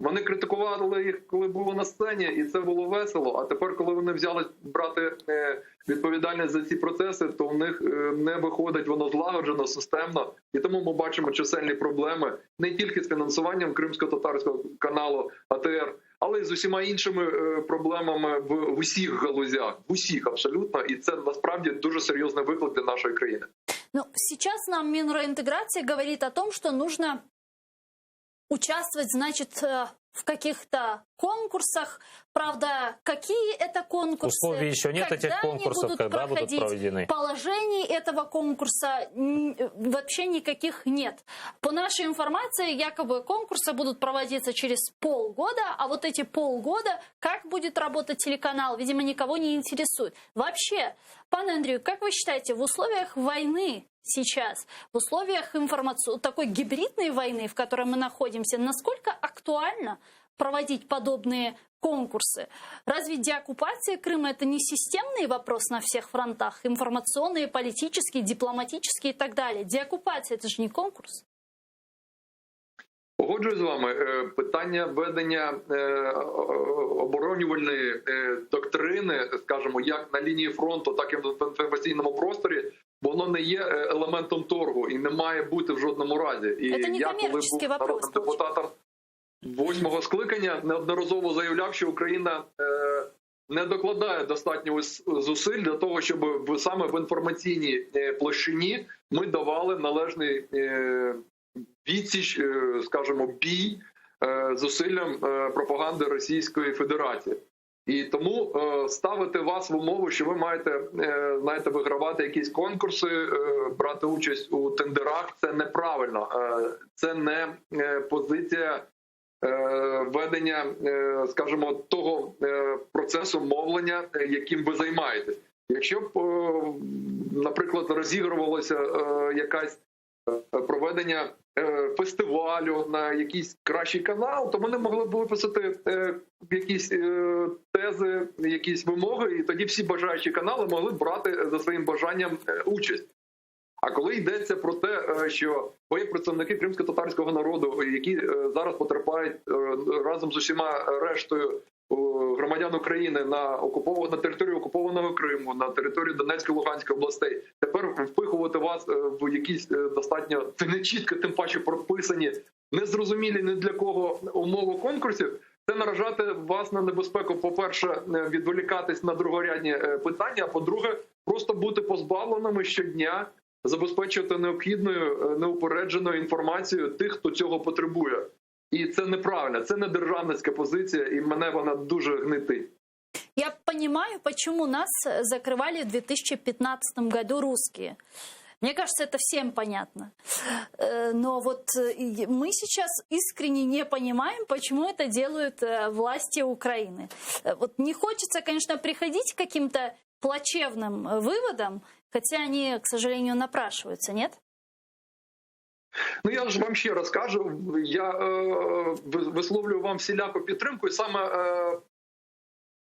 Вони критикували їх, коли були на сцені, і це було весело. А тепер, коли вони взяли брати відповідальність за ці процеси, то в них не виходить воно злагоджено, системно. І тому ми бачимо чисельні проблеми не тільки з фінансуванням кримсько-татарського каналу АТР, але й з усіма іншими проблемами в усіх галузях, в усіх абсолютно. І це насправді дуже серйозний виклик для нашої країни. Ну, сейчас нам Минреинтеграции говорит о том, что нужно участвовать, значит, в каких-то конкурсах. Правда, какие это конкурсы? Условий еще нет этих конкурсов, когда будут проведены? Положений этого конкурса вообще никаких нет. По нашей информации, якобы конкурсы будут проводиться через полгода, а вот эти полгода, как будет работать телеканал, видимо, никого не интересует. Вообще, пан Андрей, как вы считаете, в условиях войны сейчас, в условиях такой гибридной войны, в которой мы находимся, насколько актуально проводить подобные конкурсы? Разве деоккупация Крыма – это не системный вопрос на всех фронтах? Информационный, политический, дипломатический и так далее. Деоккупация – это же не конкурс. Погоджуюсь з вами. Питання ведення оборонювальної доктрини, скажімо, як на лінії фронту, так і в інформаційному просторі, воно не є елементом торгу і не має бути в жодному разі. І я, коли був народним депутатом 8-го скликання, неодноразово заявляв, що Україна не докладає достатньо зусиль для того, щоб саме в інформаційній площині ми давали належний відсіч, скажімо, бій зусиллям пропаганди Російської Федерації. І тому ставити вас в умову, що ви маєте, знаєте, вигравати якісь конкурси, брати участь у тендерах, це неправильно. Це не позиція ведення, скажімо, того процесу мовлення, яким ви займаєтесь. Якщо б, наприклад, розігрувалося якась проведення фестивалю на якийсь кращий канал, то вони могли б виписати якісь тези, якісь вимоги, і тоді всі бажаючі канали могли б брати за своїм бажанням участь. А коли йдеться про те, що ви представники кримсько-татарського народу, які зараз потерпають разом з усіма рештою громадян України на території окупованого Криму, на території Донецької, Луганської областей, тепер впихувати вас в якісь достатньо нечітко, тим паче прописані, незрозумілі ні для кого умови конкурсів, це наражати вас на небезпеку, по-перше, відволікатись на другорядні питання, а по-друге, просто бути позбавленими щодня забезпечувати необхідною, неупередженою інформацією тих, хто цього потребує. І це неправильно, це не державницька позиція, і мене вона дуже гнетить. Я понимаю, почему нас закрывали в 2015 году русские. Мне кажется, это всем понятно. Но вот мы сейчас искренне не понимаем, почему это делают власти Украины. Вот не хочется, конечно, приходить к каким-то плачевным выводам, хотя они, к сожалению, напрашиваются, нет? Ну, я ж вам ще раз кажу, я висловлюю вам всіляку підтримку, і саме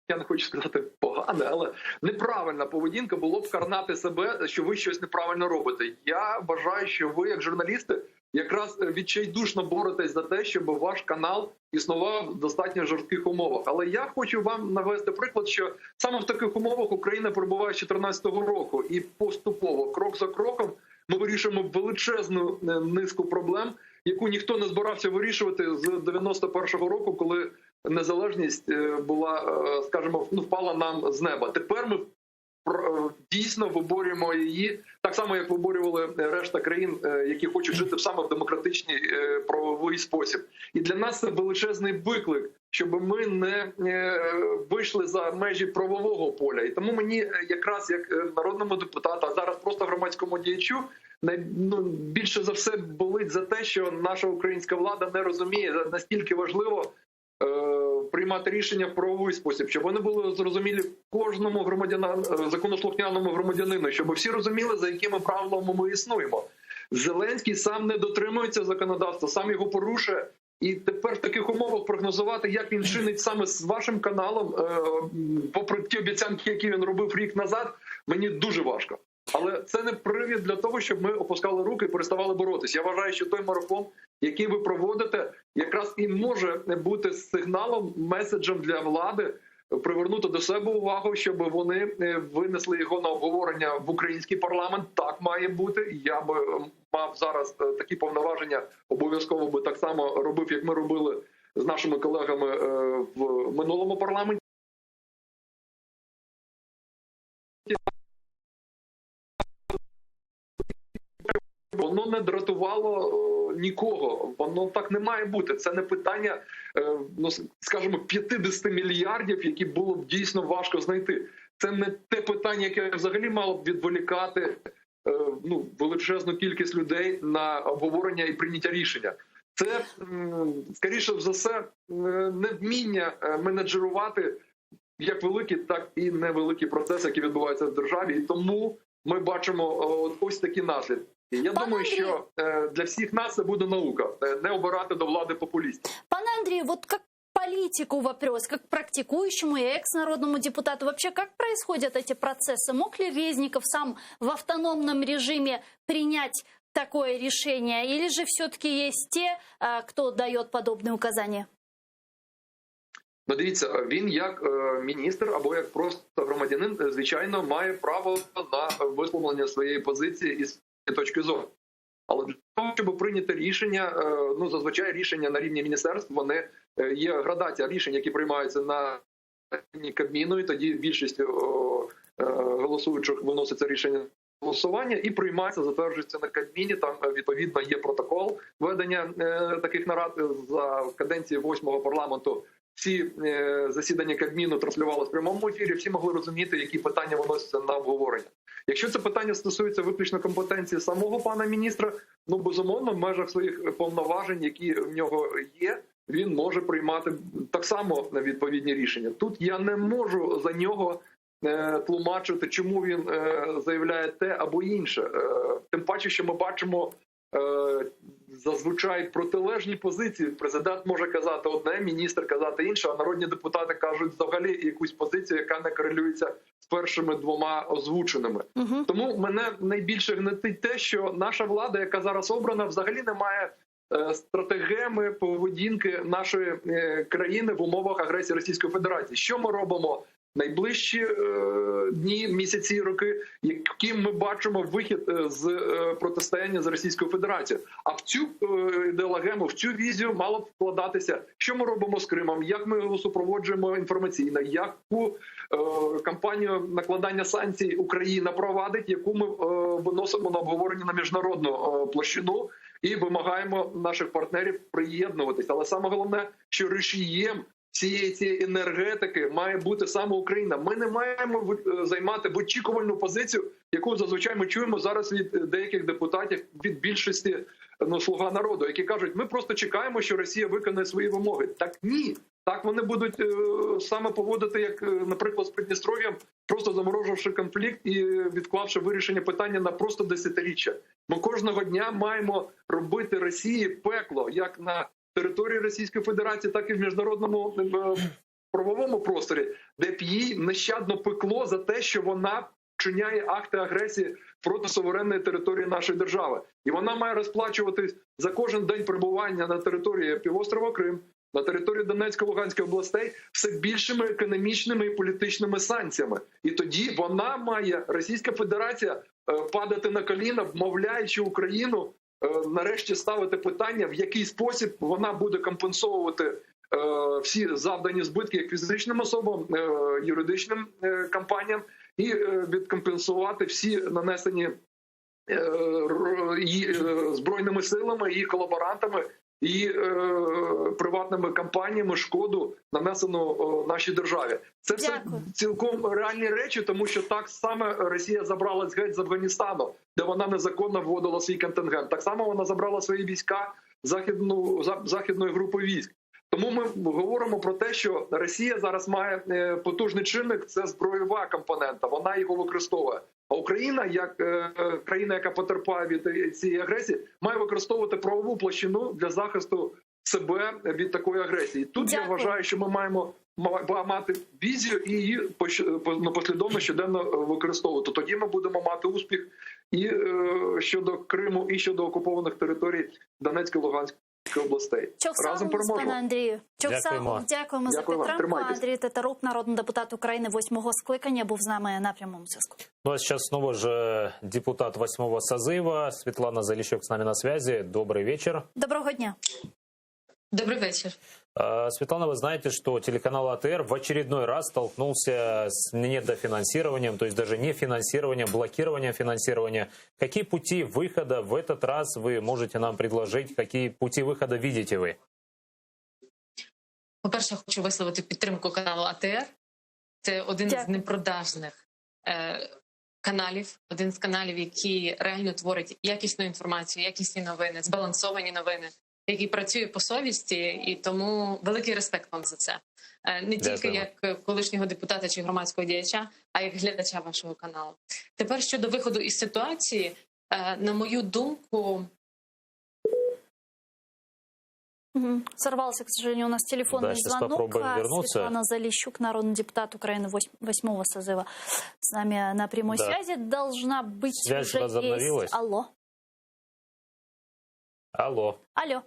я не хочу сказати погане, але неправильна поведінка було б карнати себе, що ви щось неправильно робите. Я вважаю, що ви, як журналісти, якраз відчайдушно боретесь за те, щоб ваш канал існував в достатньо жорстких умовах. Але я хочу вам навести приклад, що саме в таких умовах Україна перебуває з 2014 року. І поступово, крок за кроком, ми вирішуємо величезну низку проблем, яку ніхто не збирався вирішувати з 91-го року, коли незалежність була, скажімо, впала нам з неба. Тепер ми дійсно виборюємо її, так само, як виборювали решта країн, які хочуть жити саме в демократичній правовий спосіб. І для нас це величезний виклик, щоб ми не вийшли за межі правового поля. І тому мені якраз як народному депутату, а зараз просто громадському діячу, більше за все болить за те, що наша українська влада не розуміє, наскільки важливо приймати рішення в правовий спосіб, щоб вони були зрозумілі кожному законослухняному громадянину, щоб всі розуміли, за якими правилами ми існуємо. Зеленський сам не дотримується законодавства, сам його порушує. І тепер в таких умовах прогнозувати, як він чинить саме з вашим каналом, попри ті обіцянки, які він робив рік назад, мені дуже важко. Але це не привід для того, щоб ми опускали руки і переставали боротися. Я вважаю, що той марафон, який ви проводите, якраз і може бути сигналом, меседжем для влади, привернути до себе увагу, щоб вони винесли його на обговорення в український парламент. Так має бути. Я би мав зараз такі повноваження, обов'язково би так само робив, як ми робили з нашими колегами в минулому парламенті. Воно не дратувало нікого, воно так не має бути. Це не питання, скажімо, 50 мільярдів, які було б дійсно важко знайти. Це не те питання, яке взагалі мало б відволікати величезну кількість людей на обговорення і прийняття рішення. Це, скоріше за все, невміння менеджерувати як великі, так і невеликі процеси, які відбуваються в державі. І тому ми бачимо ось такі наслідки. Я думаю, що для всех нас це буде наука, не обирати до влади популистов. Пане Андрію, вот как политику вопрос, как практикующему и экс-народному депутату, вообще как происходят эти процессы? Мог ли Резников сам в автономном режиме принять такое решение? Или же все-таки есть те, кто дает подобные указания? Ну, дивіться, він як міністр або як просто громадянин, звичайно, має право на висловлення своєї позиції і точки зору. Але для того, щоб прийняти рішення, зазвичай рішення на рівні міністерств, вони є градація рішень, які приймаються на рівні Кабміну, і тоді більшість голосуючих виноситься рішення голосування і приймається, затверджується на Кабміні. Там, відповідно, є протокол ведення таких нарад за каденції 8-го парламенту. Всі засідання Кабміну транслювалися в прямому ефірі, всі могли розуміти, які питання виносяться на обговорення. Якщо це питання стосується виключно компетенції самого пана міністра, безумовно, в межах своїх повноважень, які в нього є, він може приймати так само відповідні рішення. Тут я не можу за нього тлумачити, чому він заявляє те або інше. Тим паче, що ми бачимо зазвичай протилежні позиції. Президент може казати одне, міністр казати інше, а народні депутати кажуть взагалі якусь позицію, яка не корелюється з першими двома озвученими. Тому мене найбільше гнетить те, що наша влада, яка зараз обрана, взагалі не має стратегеми поведінки нашої країни в умовах агресії Російської Федерації. Що ми робимо найближчі дні, місяці, роки, яким ми бачимо вихід з протистояння з Російською Федерацією. А в цю ідеологему, в цю візію мало б вкладатися, що ми робимо з Кримом, як ми його супроводжуємо інформаційно, яку кампанію накладання санкцій Україна провадить, яку ми виносимо на обговорення на міжнародну площину і вимагаємо наших партнерів приєднуватися. Але саме головне, що рушієм цієї енергетики має бути саме Україна. Ми не маємо займати вичікувальну позицію, яку зазвичай ми чуємо зараз від деяких депутатів, від більшості «Слуга народу», які кажуть, ми просто чекаємо, що Росія виконає свої вимоги. Так ні. Так вони будуть саме поводити, як, наприклад, з Придністров'ям, просто замороживши конфлікт і відклавши вирішення питання на просто десятиріччя. Ми кожного дня маємо робити Росії пекло, як на території Російської Федерації, так і в міжнародному правовому просторі, де б їй нещадно пекло за те, що вона вчиняє акти агресії проти суверенної території нашої держави. І вона має розплачуватись за кожен день перебування на території півострова Крим, на території Донецької, Луганської областей все більшими економічними і політичними санкціями. І тоді вона має, Російська Федерація, падати на коліна, вмовляючи Україну нарешті ставити питання, в який спосіб вона буде компенсовувати всі завдані збитки як фізичним особам, юридичним компаніям, і відкомпенсувати всі нанесені збройними силами, і колаборантами, і приватними компаніями шкоду, нанесену нашій державі. Це все цілком реальні речі, тому що так само Росія забралась геть з Афганістану, де вона незаконно вводила свій контингент. Так само вона забрала свої війська західної групи військ. Тому ми говоримо про те, що Росія зараз має потужний чинник – це збройова компонента, вона його використовує. А Україна, як країна, яка потерпає від цієї агресії, має використовувати правову площину для захисту себе від такої агресії. Тут я вважаю, що ми маємо мати візію і її послідовно щоденно використовувати. Тоді ми будемо мати успіх і щодо Криму, і щодо окупованих територій Донецької, Луганської областей. Разом переможемо. Пане Андрію. Дякуємо за підтримку. Андрій Тетерук, народний депутат України 8-го скликання, був з нами на прямому зв'язку. Ну а сейчас снова же депутат 8-го созыва Светлана Залищук с нами на связи. Добрый вечер. Доброго дня. Добрый вечер. Светлана, вы знаете, что телеканал АТР в очередной раз столкнулся с недофинансированием, то есть даже не финансированием, блокированием финансирования. Какие пути выхода в этот раз вы можете нам предложить? Какие пути выхода видите вы? По-перше, хочу висловити підтримку каналу АТР. Це один з непродажних каналів, один з каналів, який реально творить якісну інформацію, якісні новини, збалансовані новини, який працює по совісті, і тому великий респект вам за це. Не тільки як колишнього депутата чи громадського діяча, а як глядача вашого каналу. Тепер щодо виходу із ситуації, на мою думку... Сорвался, к сожалению, у нас телефонный звонок. Светлана Залищук, народный депутат Украины 8-го созыва, с нами на прямой связи. Должна быть связь уже возобновилась. Алло. Алло. Алло.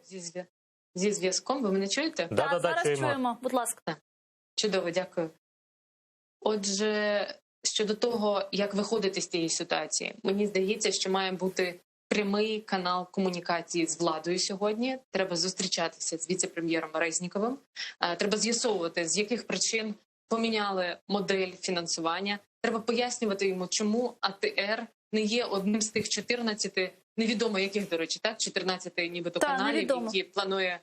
Зі зв'язком, ви мене чуєте? Да, зараз чуємо, будь ласка. Чудово, дякую. Отже, щодо того, як виходити з цієї ситуації, мені здається, що має бути прямий канал комунікації з владою сьогодні. Треба зустрічатися з віце-прем'єром Резніковим. Треба з'ясовувати, з яких причин поміняли модель фінансування. Треба пояснювати йому, чому АТР не є одним з тих 14, невідомо яких, до речі, так, 14 нібито каналів, які планує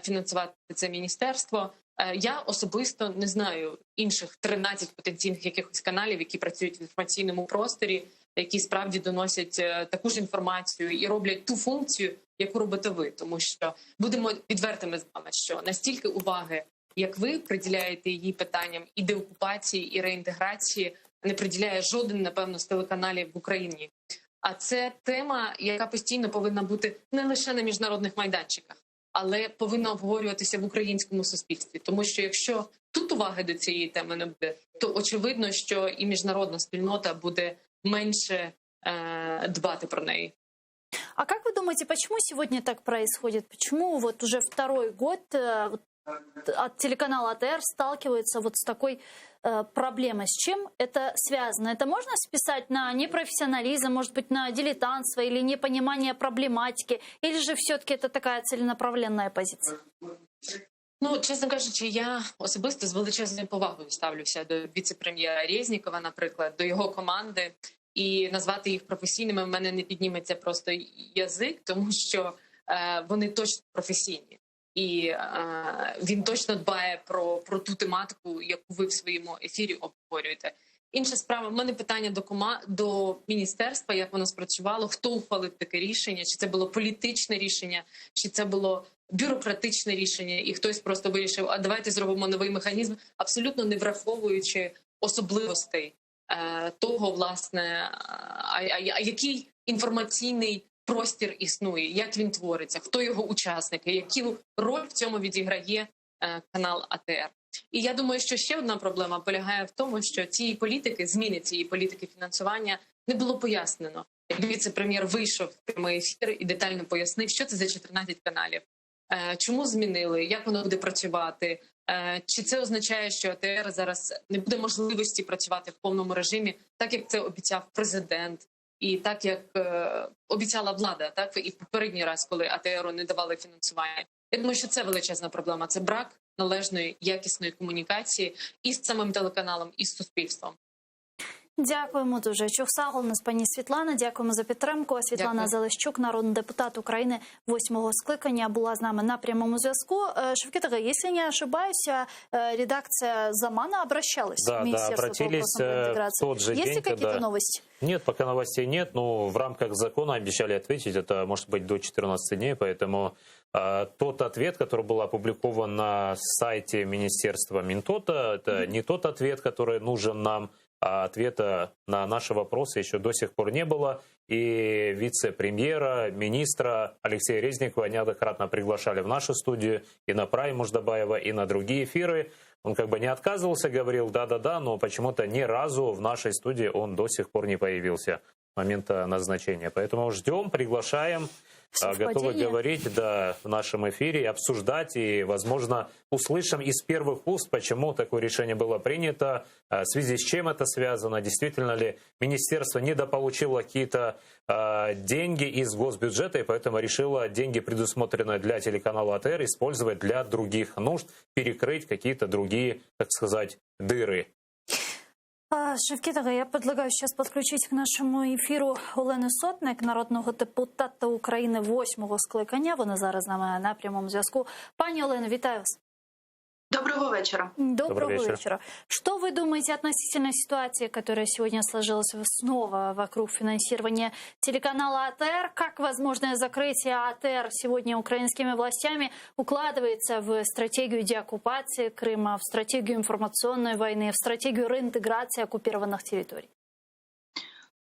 фінансувати це міністерство. Я особисто не знаю інших 13 потенційних якихось каналів, які працюють в інформаційному просторі, які справді доносять таку ж інформацію і роблять ту функцію, яку робите ви. Тому що будемо відвертими з вами, що настільки уваги, як ви приділяєте її питанням і деокупації, і реінтеграції, не приділяє жоден, напевно, з телеканалів в Україні. А це тема, яка постійно повинна бути не лише на міжнародних майданчиках, але повинна обговорюватися в українському суспільстві. Тому що якщо тут уваги до цієї теми не буде, то очевидно, що і міжнародна спільнота буде меньше дбать про неї. А как вы думаете, почему сегодня так происходит? Почему вот уже второй год от телеканала АТР сталкивается вот с такой проблемой? С чем это связано? Это можно списать на непрофессионализм, может быть, на дилетантство или непонимание проблематики? Или же все-таки это такая целенаправленная позиция? Ну, чесно кажучи, я особисто з величезною повагою ставлюся до віце-прем'єра Резнікова, наприклад, до його команди. І назвати їх професійними в мене не підніметься просто язик, тому що вони точно професійні. І він точно дбає про ту тематику, яку ви в своєму ефірі обговорюєте. Інша справа, в мене питання до міністерства, як воно спрацювало, хто ухвалив таке рішення, чи це було політичне рішення, чи це було бюрократичне рішення, і хтось просто вирішив, а давайте зробимо новий механізм, абсолютно не враховуючи особливостей того, власне, який інформаційний простір існує, як він твориться, хто його учасники, яку роль в цьому відіграє канал АТР. І я думаю, що ще одна проблема полягає в тому, що цієї політики, зміни цієї політики фінансування не було пояснено. Як віце-прем'єр вийшов в прямий ефір і детально пояснив, що це за 14 каналів, чому змінили, як воно буде працювати, чи це означає, що АТР зараз не буде можливості працювати в повному режимі, так як це обіцяв президент, і так як обіцяла влада, так і в попередній раз, коли АТРу не давали фінансування. Я думаю, що це величезна проблема. Це брак належної, якісної комунікації і з самим телеканалом, і з суспільством. Дякуємо дуже. Чухсагол, нас пані Світлана. Дякуємо за підтримку. Світлана Залещук, народний депутат України 8-го скликання, була з нами на прямому зв'язку. Шевкет Ага, если не ошибаюсь, редакция «Замана» обращалась в Министерство по вопросам интеграции. Тот же Есть день, ли какие-то когда... новости? Нет, пока новостей нет, но в рамках закона обещали ответить. Это может быть до 14 дней, поэтому тот ответ, который был опубликован на сайте Министерства Минтота, это не тот ответ, который нужен нам, а ответа на наши вопросы еще до сих пор не было. И вице-премьера, министра Алексея Резникова неоднократно приглашали в нашу студию и на Прайм Муждабаева, и на другие эфиры. Он как бы не отказывался, говорил да-да-да, но почему-то ни разу в нашей студии он до сих пор не появился с момента назначения. Поэтому ждем, приглашаем, готовы говорить в нашем эфире, обсуждать и, возможно, услышим из первых уст, почему такое решение было принято, в связи с чем это связано, действительно ли министерство недополучило какие-то деньги из госбюджета, и поэтому решило деньги, предусмотренные для телеканала АТР, использовать для других нужд, перекрыть какие-то другие, так сказать, дыры. Шевкет Ага, я предлагаю сейчас подключить к нашому ефіру Олену Сотник, народного депутата України 8-го скликання. Вона зараз з нами на прямому зв'язку. Пані Олено, вітаю вас. Доброго вечера. Доброго вечера. Что вы думаете относительно ситуации, которая сегодня сложилась снова вокруг финансирования телеканала АТР? Как возможное закрытие АТР сегодня украинскими властями укладывается в стратегию деоккупации Крыма, в стратегию информационной войны, в стратегию реинтеграции оккупированных территорий?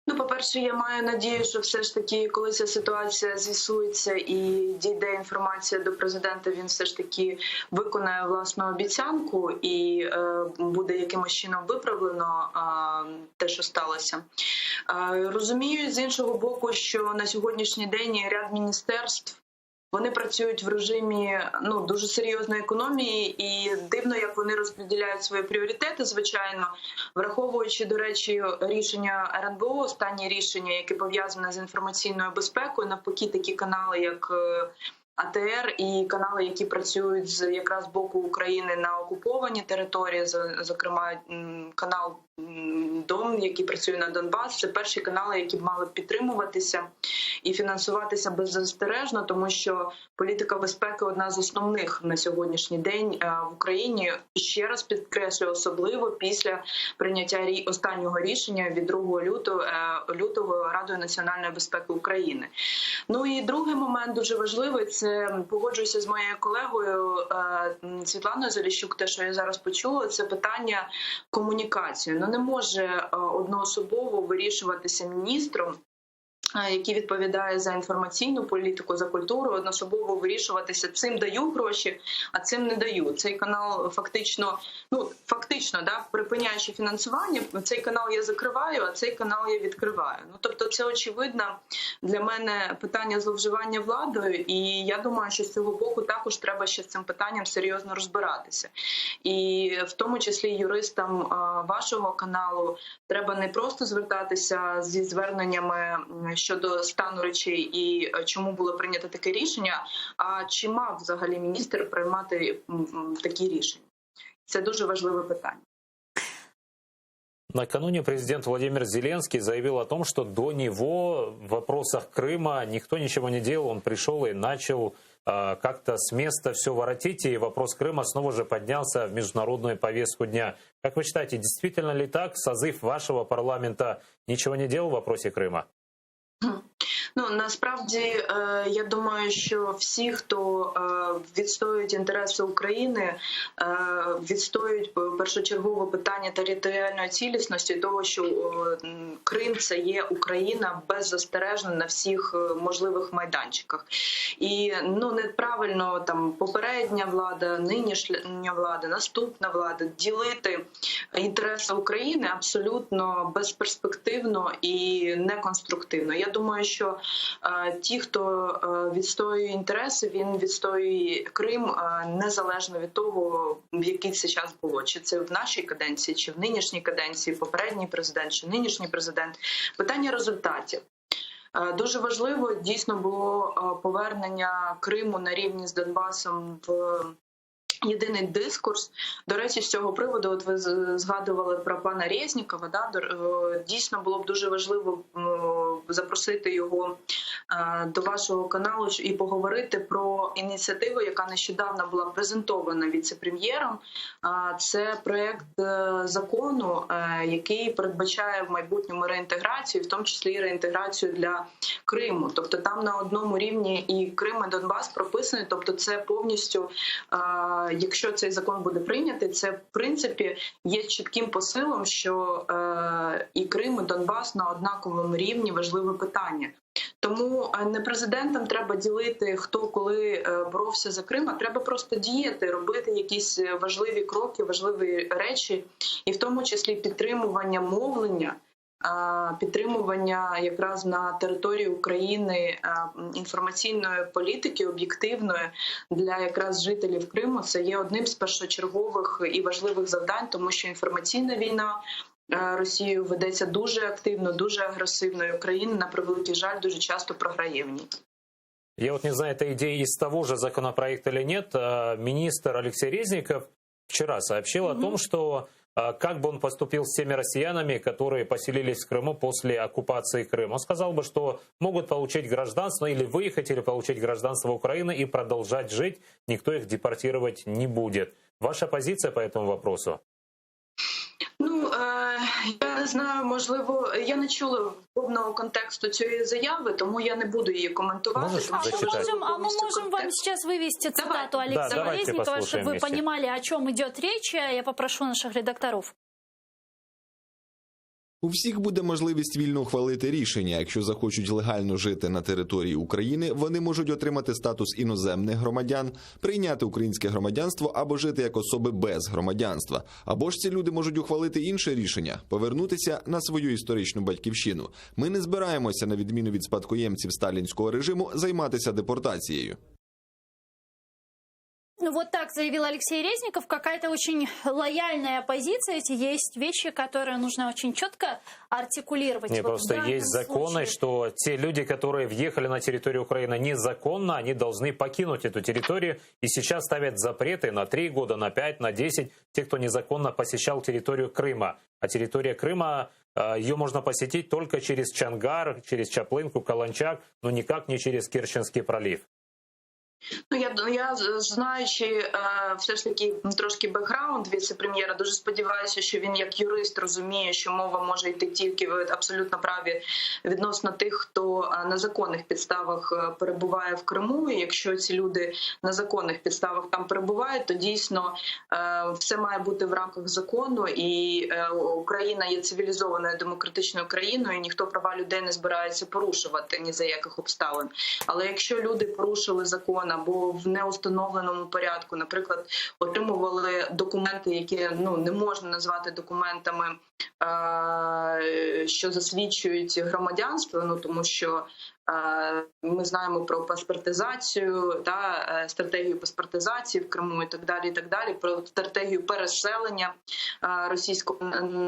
Ну, по-перше, я маю надію, що все ж таки, коли ця ситуація з'ясується і дійде інформація до президента, він все ж таки виконає власну обіцянку і буде якимось чином виправлено те, що сталося. Розумію, з іншого боку, що на сьогоднішній день ряд міністерств вони працюють в режимі дуже серйозної економії, і дивно, як вони розподіляють свої пріоритети, звичайно, враховуючи, до речі, рішення РНБО, останнє рішення, яке пов'язане з інформаційною безпекою, навпаки, такі канали, як АТР і канали, які працюють з якраз боку України на окупованій території, зокрема канал Дом, який працює на Донбас, це перші канали, які б мали підтримуватися і фінансуватися беззастережно, тому що політика безпеки одна з основних на сьогоднішній день в Україні. І ще раз підкреслю, особливо після прийняття останнього рішення від 2 лютого Радою національної безпеки України. Ну і другий момент дуже важливий, це погоджуюся з моєю колегою Світланою Заліщук, те, що я зараз почула, це питання комунікації. Не може одноособово вирішуватися міністром, який відповідає за інформаційну політику, за культуру, одноособово вирішуватися, цим даю гроші, а цим не даю. Цей канал фактично, припиняючи фінансування, цей канал я закриваю, а цей канал я відкриваю. Тобто це, очевидно, для мене питання зловживання владою, і я думаю, що з цього боку також треба ще з цим питанням серйозно розбиратися. І в тому числі юристам вашого каналу треба не просто звертатися зі зверненнями щодо стану речей і чому було прийнято таке рішення, а чи мав взагалі міністр приймати такі рішення? Це дуже важливе питання. Накануне президент Владимир Зеленский заявил о том, что до него в вопросах Крыма никто ничего не делал. Он пришел и начал как-то с места все воротить, и вопрос Крыма снова же поднялся в международную повестку дня. Как вы считаете, действительно ли так? Созыв вашего парламента ничего не делал в вопросе Крыма? Ну, насправді, я думаю, що всі, хто відстоюють інтереси України, відстоюють першочергове питання територіальної цілісності, того, що Крим – це є Україна беззастережно на всіх можливих майданчиках. І неправильно там попередня влада, нинішня влада, наступна влада ділити інтереси України абсолютно безперспективно і неконструктивно. Я думаю, що ті, хто відстоює інтереси, він відстоює Крим незалежно від того, в який це час було. Чи це в нашій каденції, чи в нинішній каденції, попередній президент, чи нинішній президент. Питання результатів. Дуже важливо дійсно було повернення Криму на рівні з Донбасом в єдиний дискурс. До речі, з цього приводу, от ви згадували про пана Резнікова, дійсно було б дуже важливо запросити його до вашого каналу і поговорити про ініціативу, яка нещодавно була презентована віце-прем'єром. Це проєкт закону, який передбачає в майбутньому реінтеграцію, в тому числі і реінтеграцію для Криму. Тобто там на одному рівні і Крим, і Донбас прописані, тобто це повністю, якщо цей закон буде прийнятий, це в принципі є чітким посилом, що і Крим, і Донбас на однаковому рівні важливе питання. Тому не президентам треба ділити, хто коли боровся за Крим, а треба просто діяти, робити якісь важливі кроки, важливі речі, і в тому числі підтримування мовлення, підтримування якраз на території України інформаційної політики об'єктивної для якраз жителів Криму. Це є одним з першочергових і важливих завдань, тому що інформаційна війна Росією ведеться дуже активно, дуже агресивно, і Україна, на превеликий жаль, дуже часто програє в ній. Я вот не знаю, это идея из того же законопроекта или нет. Министр Алексей Резников вчера сообщил о том, что как бы он поступил с теми россиянами, которые поселились в Крыму после оккупации Крыма. Он сказал бы, что могут получить гражданство или выехать, или получить гражданство Украины и продолжать жить. Никто их депортировать не будет. Ваша позиция по этому вопросу? Я не знаю, можливо, я не чула повного контексту цієї заяви, тому я не буду її коментувати. Мы можем вам сейчас вывести цитату Алексея Резникова, чтобы вы понимали, о чем идет речь. Я попрошу наших редакторов. У всіх буде можливість вільно ухвалити рішення. Якщо захочуть легально жити на території України, вони можуть отримати статус іноземних громадян, прийняти українське громадянство або жити як особи без громадянства. Або ж ці люди можуть ухвалити інше рішення – повернутися на свою історичну батьківщину. Ми не збираємося, на відміну від спадкоємців сталінського режиму, займатися депортацією. Вот так заявил Алексей Резников. Какая-то очень лояльная позиция. Есть вещи, которые нужно очень четко артикулировать. Не, просто есть законы, что те люди, которые въехали на территорию Украины незаконно, они должны покинуть эту территорию. И сейчас ставят запреты на 3 года, на 5, на 10. Те, кто незаконно посещал территорию Крыма. А территория Крыма, ее можно посетить только через Чангар, через Чаплынку, Каланчак, но никак не через Керченский пролив. Я знаючи все ж таки трошки бекграунд віце-прем'єра, дуже сподіваюся, що він як юрист розуміє, що мова може йти тільки, ви абсолютно праві, відносно тих, хто на законних підставах перебуває в Криму. І якщо ці люди на законних підставах там перебувають, то дійсно все має бути в рамках закону, і Україна є цивілізованою демократичною країною, і ніхто права людей не збирається порушувати ні за яких обставин. Але якщо люди порушили закон або в неустановленому порядку, наприклад, отримували документи, які не можна назвати документами, що засвідчують громадянство, тому що ми знаємо про паспортизацію, стратегію паспортизації в Криму і так далі, про стратегію переселення російського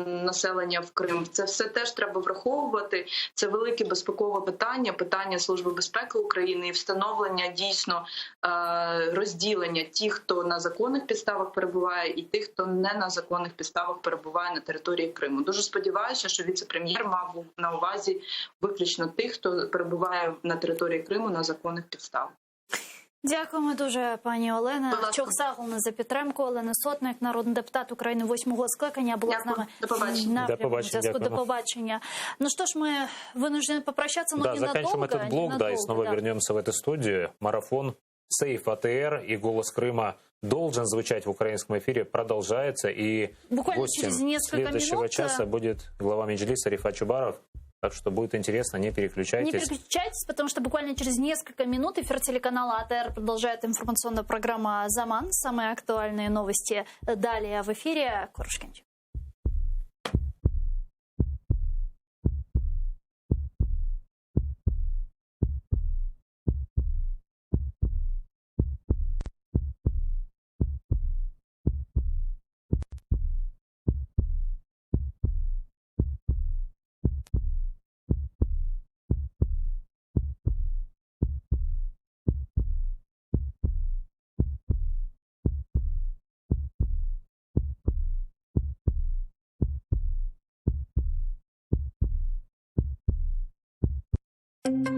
населення в Крим. Це все теж треба враховувати. Це велике безпекове питання, питання Служби безпеки України і встановлення дійсно розділення тих, хто на законних підставах перебуває, і тих, хто не на законних підставах перебуває на території Криму. Дуже сподіваюся, що віце-прем'єр мав на увазі виключно тих, хто перебуває на території Криму на законних підставах. Дякуємо дуже, пані Олена. Будь ласка. Чохсагулна за підтримку. Олена Сотник, народний депутат України 8-го скликання, була Дякую. з нами До побачення. на До прямому побачення, зв'язку. До дякуємо. побачення. Ну что ж, мы вынуждены попрощаться, но Да, ненадолго. заканчиваем этот блок, да, и ненадолго, снова да. вернемся в эту студию. Марафон «Сейф АТР» и «Голос Крыма» должен звучать в украинском эфире, продолжается. И Буквально гостем через несколько следующего минут часа будет глава Меджлиса Рифат Чубаров. Так что будет интересно, не переключайтесь. Не переключайтесь, потому что буквально через несколько минут эфир телеканала АТР продолжает информационная программа «Заман». Самые актуальные новости далее в эфире. Курушкинч. Thank you.